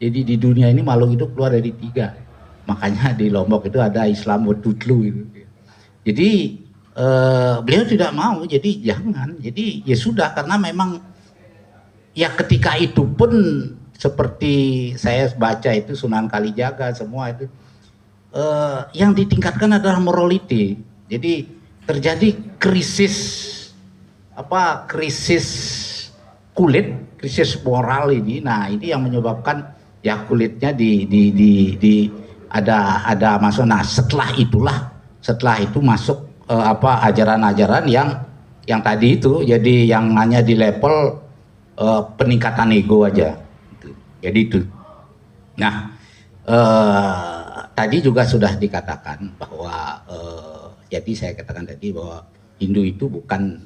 Jadi di dunia ini makhluk hidup keluar dari 3. Makanya di Lombok itu ada Islam Wetutlu itu. Jadi beliau tidak mau, jadi jangan. Jadi ya sudah, karena memang ya ketika itu pun seperti saya baca itu Sunan Kalijaga semua itu yang ditingkatkan adalah morality. Jadi terjadi krisis kulit, krisis moral ini. Nah ini yang menyebabkan ya kulitnya ada masuk. Nah setelah itu masuk ajaran-ajaran yang tadi itu, jadi yang hanya di level peningkatan ego aja. Jadi itu. Nah tadi juga sudah dikatakan bahwa jadi saya katakan tadi bahwa Hindu itu bukan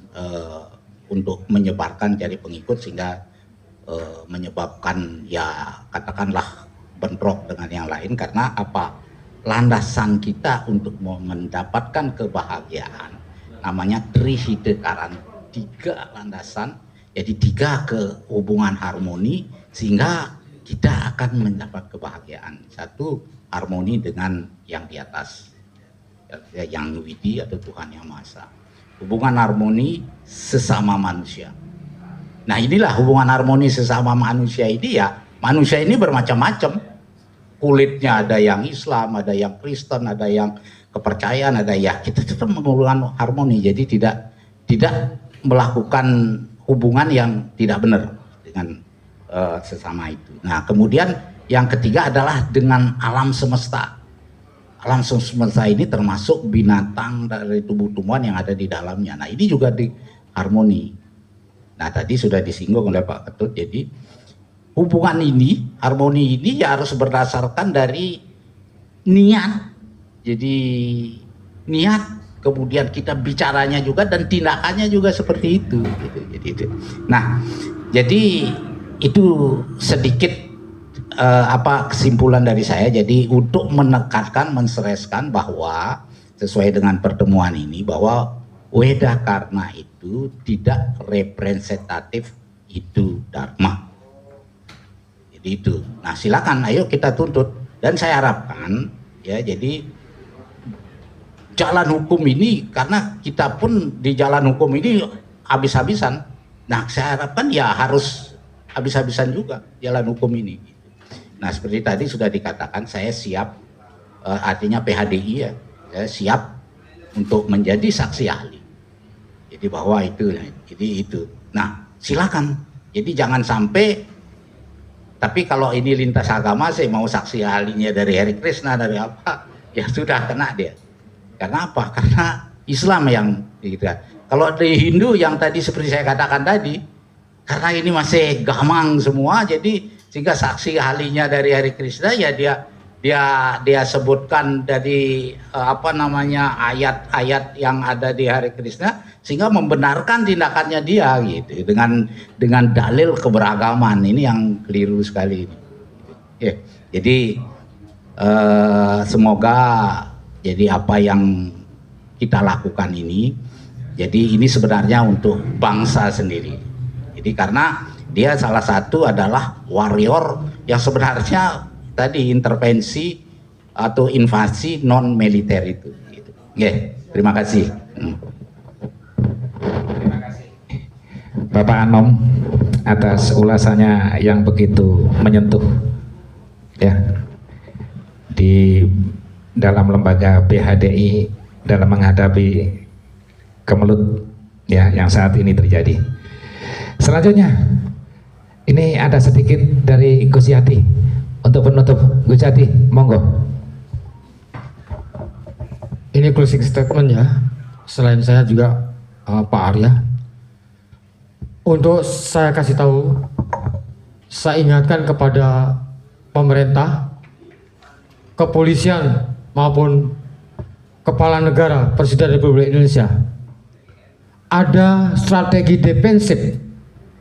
untuk menyebarkan cari pengikut sehingga menyebabkan ya katakanlah bentrok dengan yang lain, karena apa? Landasan kita untuk mendapatkan kebahagiaan namanya trihidekaran, 3 landasan, jadi 3 kehubungan harmoni sehingga kita akan mendapat kebahagiaan. 1, harmoni dengan yang di atas, yang widi atau Tuhan Yang Maha Esa. Hubungan harmoni sesama manusia. Nah inilah hubungan harmoni sesama manusia ini, ya manusia ini bermacam-macam. Kulitnya ada yang Islam, ada yang Kristen, ada yang kepercayaan, ada ya kita tetap mengulang harmoni. Jadi tidak melakukan hubungan yang tidak benar dengan sesama itu. Nah kemudian yang ketiga adalah dengan alam semesta. Alam semesta ini termasuk binatang dari tumbuh-tumbuhan yang ada di dalamnya. Nah ini juga di harmoni. Nah tadi sudah disinggung oleh Pak Ketut, jadi hubungan ini, harmoni ini ya harus berdasarkan dari niat. Jadi niat, kemudian kita bicaranya juga dan tindakannya juga seperti itu. Gitu. Jadi itu. Nah, jadi itu sedikit kesimpulan dari saya. Jadi untuk menekankan, menstreskan bahwa sesuai dengan pertemuan ini bahwa Weda Karna itu tidak representatif itu Dharma. Itu. Nah silakan, ayo kita tuntut, dan saya harapkan ya jadi jalan hukum ini, karena kita pun di jalan hukum ini habis-habisan. Nah saya harapkan ya harus habis-habisan juga jalan hukum ini. Nah seperti tadi sudah dikatakan, saya siap, artinya PHDI ya, saya siap untuk menjadi saksi ahli. Jadi bahwa itu, jadi itu. Nah silakan, jadi jangan sampai. Tapi kalau ini lintas agama, saya mau saksi ahlinya dari Hare Krishna, dari apa, ya sudah kena dia. Karena apa? Karena Islam yang gitu. Kalau di Hindu yang tadi seperti saya katakan tadi, karena ini masih gamang semua, jadi sehingga saksi ahlinya dari Hare Krishna ya dia sebutkan dari ayat-ayat yang ada di Hare Krishna, sehingga membenarkan tindakannya dia gitu dengan dalil keberagaman. Ini yang keliru sekali ini. Ya, jadi semoga Jadi apa yang kita lakukan ini, jadi ini sebenarnya untuk bangsa sendiri. Jadi karena dia salah satu adalah warrior yang sebenarnya tadi intervensi atau invasi non militer itu. Gitu. Oke, terima kasih. Terima kasih Bapak Anom atas ulasannya yang begitu menyentuh ya di dalam lembaga PHDI dalam menghadapi kemelut ya yang saat ini terjadi. Selanjutnya ini ada sedikit dari Gus Yati untuk penutup. Gus Yati, monggo. Ini closing statement ya. Selain saya juga Pak Arya. Untuk saya kasih tahu, saya ingatkan kepada pemerintah, kepolisian maupun kepala negara, Presiden Republik Indonesia, ada strategi defensif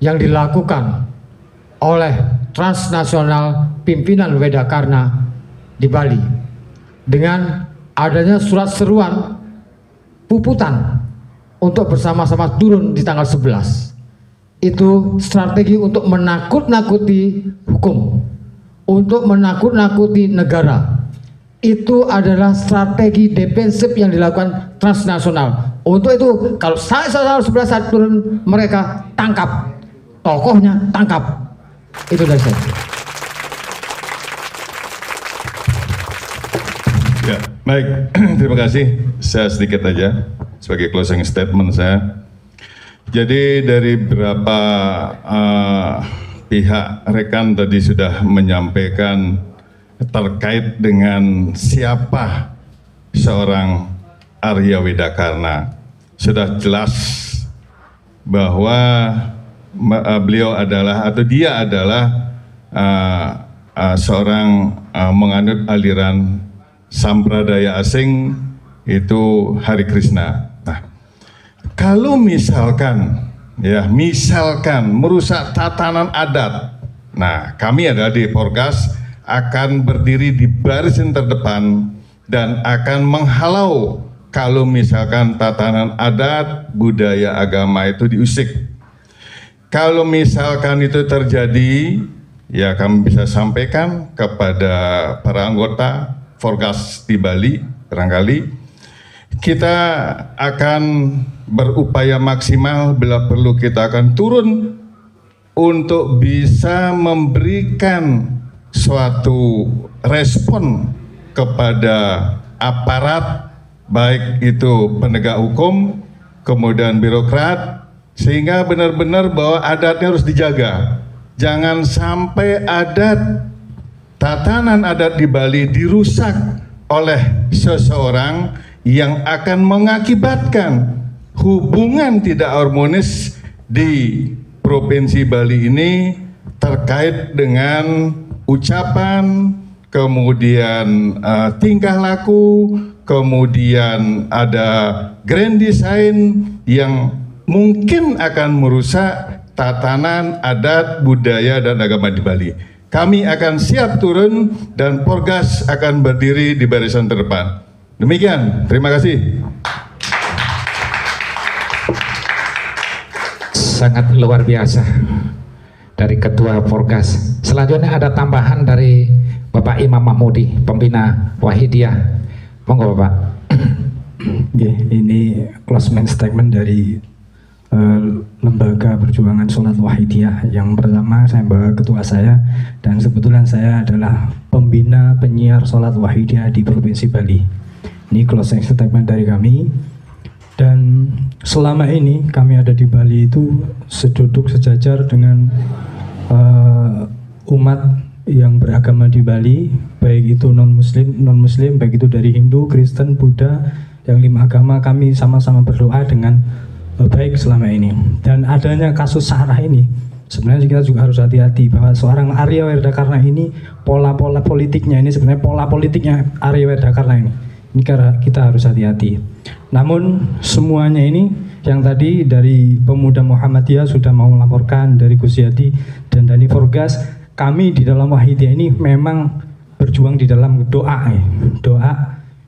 yang dilakukan oleh transnasional pimpinan Wedakarna di Bali dengan adanya surat seruan puputan untuk bersama-sama turun di tanggal 11. Itu strategi untuk menakut-nakuti hukum, untuk menakut-nakuti negara. Itu adalah strategi defensif yang dilakukan transnasional. Untuk itu kalau saya 11 turun, mereka tangkap, tokohnya tangkap. Itu dari saya. Ya, baik. Terima kasih. Saya sedikit aja sebagai closing statement saya. Jadi dari beberapa pihak rekan tadi sudah menyampaikan terkait dengan siapa seorang Arya Wedakarna. Sudah jelas bahwa beliau adalah atau dia adalah seorang menganut aliran sampradaya asing, itu Hare Krishna. Nah, kalau misalkan merusak tatanan adat, nah kami adalah di Porgas akan berdiri di barisan terdepan dan akan menghalau kalau misalkan tatanan adat, budaya, agama itu diusik. Kalau misalkan itu terjadi, ya kami bisa sampaikan kepada para anggota Forgas di Bali, barangkali kita akan berupaya maksimal, bila perlu kita akan turun untuk bisa memberikan suatu respon kepada aparat, baik itu penegak hukum, kemudian birokrat, sehingga benar-benar bahwa adatnya harus dijaga. Jangan sampai adat, tatanan adat di Bali dirusak oleh seseorang yang akan mengakibatkan hubungan tidak harmonis di Provinsi Bali ini terkait dengan ucapan, kemudian tingkah laku, kemudian ada grand design yang mungkin akan merusak tatanan adat, budaya, dan agama di Bali. Kami akan siap turun dan Porgas akan berdiri di barisan terdepan. Demikian, terima kasih. Sangat luar biasa dari Ketua Porgas. Selanjutnya ada tambahan dari Bapak Imam Mahmudi, pembina Wahidiyah. Monggo Bapak. Ini closing statement dari Lembaga Perjuangan Sholat Wahidiyah. Yang pertama saya bawa ketua saya, dan kebetulan saya adalah pembina penyiar Sholat Wahidiyah di Provinsi Bali. Ini closing statement dari kami. Dan selama ini kami ada di Bali itu seduduk sejajar dengan umat yang beragama di Bali, baik itu non muslim, baik itu dari Hindu, Kristen, Buddha, yang 5 agama. Kami sama-sama berdoa dengan baik selama ini. Dan adanya kasus Sarah ini, sebenarnya kita juga harus hati-hati bahwa seorang Arya Wedakarna ini pola-pola politiknya ini sebenarnya pola politiknya Arya Wedakarna ini kita harus hati-hati. Namun semuanya ini yang tadi dari pemuda Muhammadiyah sudah mau melaporkan, dari Gus Yati dan dari Forgas, kami di dalam Wahidiyah ini memang berjuang di dalam doa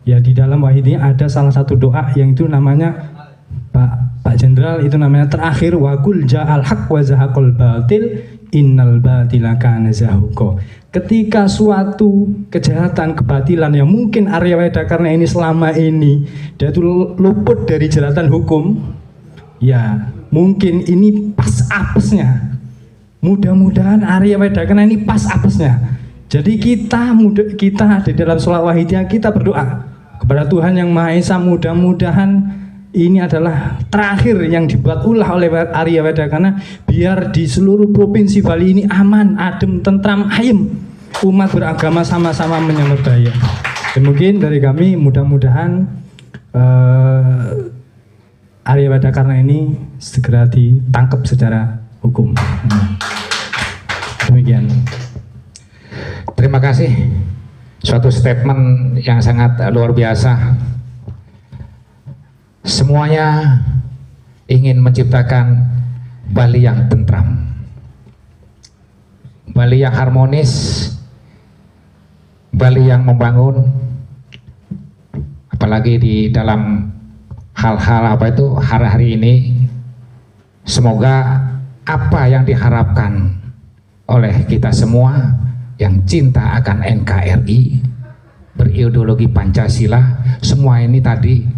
Ya di dalam wahidnya ada salah satu doa yang itu namanya Pak Jenderal, itu namanya terakhir wakul ja'al haq wa zahaqal batil innal batila kana zahuqa. Ketika suatu kejahatan, kebatilan yang mungkin Arya Wedakarna ini selama ini dia itu luput dari jeratan hukum, ya mungkin ini pas apesnya. Mudah-mudahan Arya Wedakarna ini pas apesnya. Jadi kita di dalam sholat wahidiyah kita berdoa kepada Tuhan Yang Maha Esa, mudah-mudahan ini adalah terakhir yang dibuat ulah oleh Arya Wedakarna, biar di seluruh provinsi Bali ini aman, adem, tentram, ayem, umat beragama sama-sama menyambut bahaya. Dan mungkin dari kami mudah-mudahan Arya Wedakarna ini segera ditangkap secara hukum. Demikian. Terima kasih. Suatu statement yang sangat luar biasa. Semuanya ingin menciptakan Bali yang tentram, Bali yang harmonis, Bali yang membangun, apalagi di dalam hal-hal hari-hari ini. Semoga apa yang diharapkan oleh kita semua yang cinta akan NKRI, berideologi Pancasila, semua ini tadi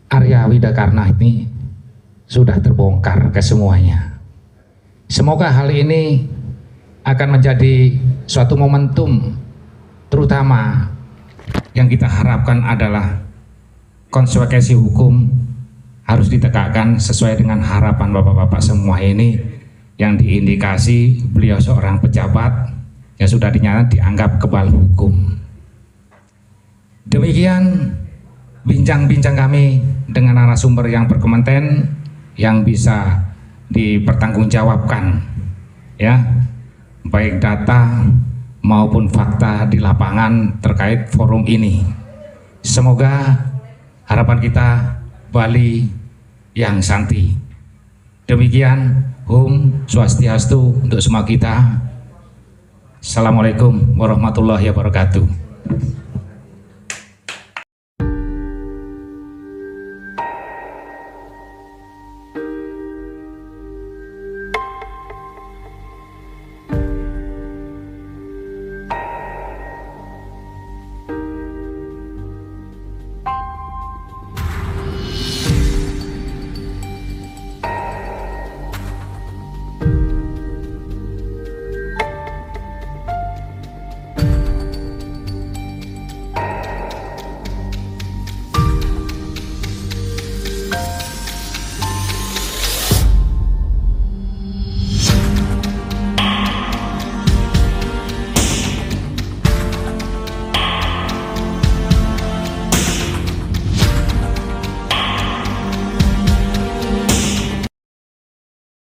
Arya Wedakarna ini sudah terbongkar ke semuanya. Semoga hal ini akan menjadi suatu momentum, terutama yang kita harapkan adalah konsekuensi hukum harus ditegakkan sesuai dengan harapan bapak-bapak semua ini yang diindikasi beliau seorang pejabat yang sudah dianggap kebal hukum. Demikian bincang-bincang kami dengan narasumber yang berkompeten yang bisa dipertanggungjawabkan, ya, baik data maupun fakta di lapangan terkait forum ini. Semoga harapan kita Bali yang santi. Demikian, Om Swastiastu untuk semua kita. Assalamualaikum warahmatullahi wabarakatuh.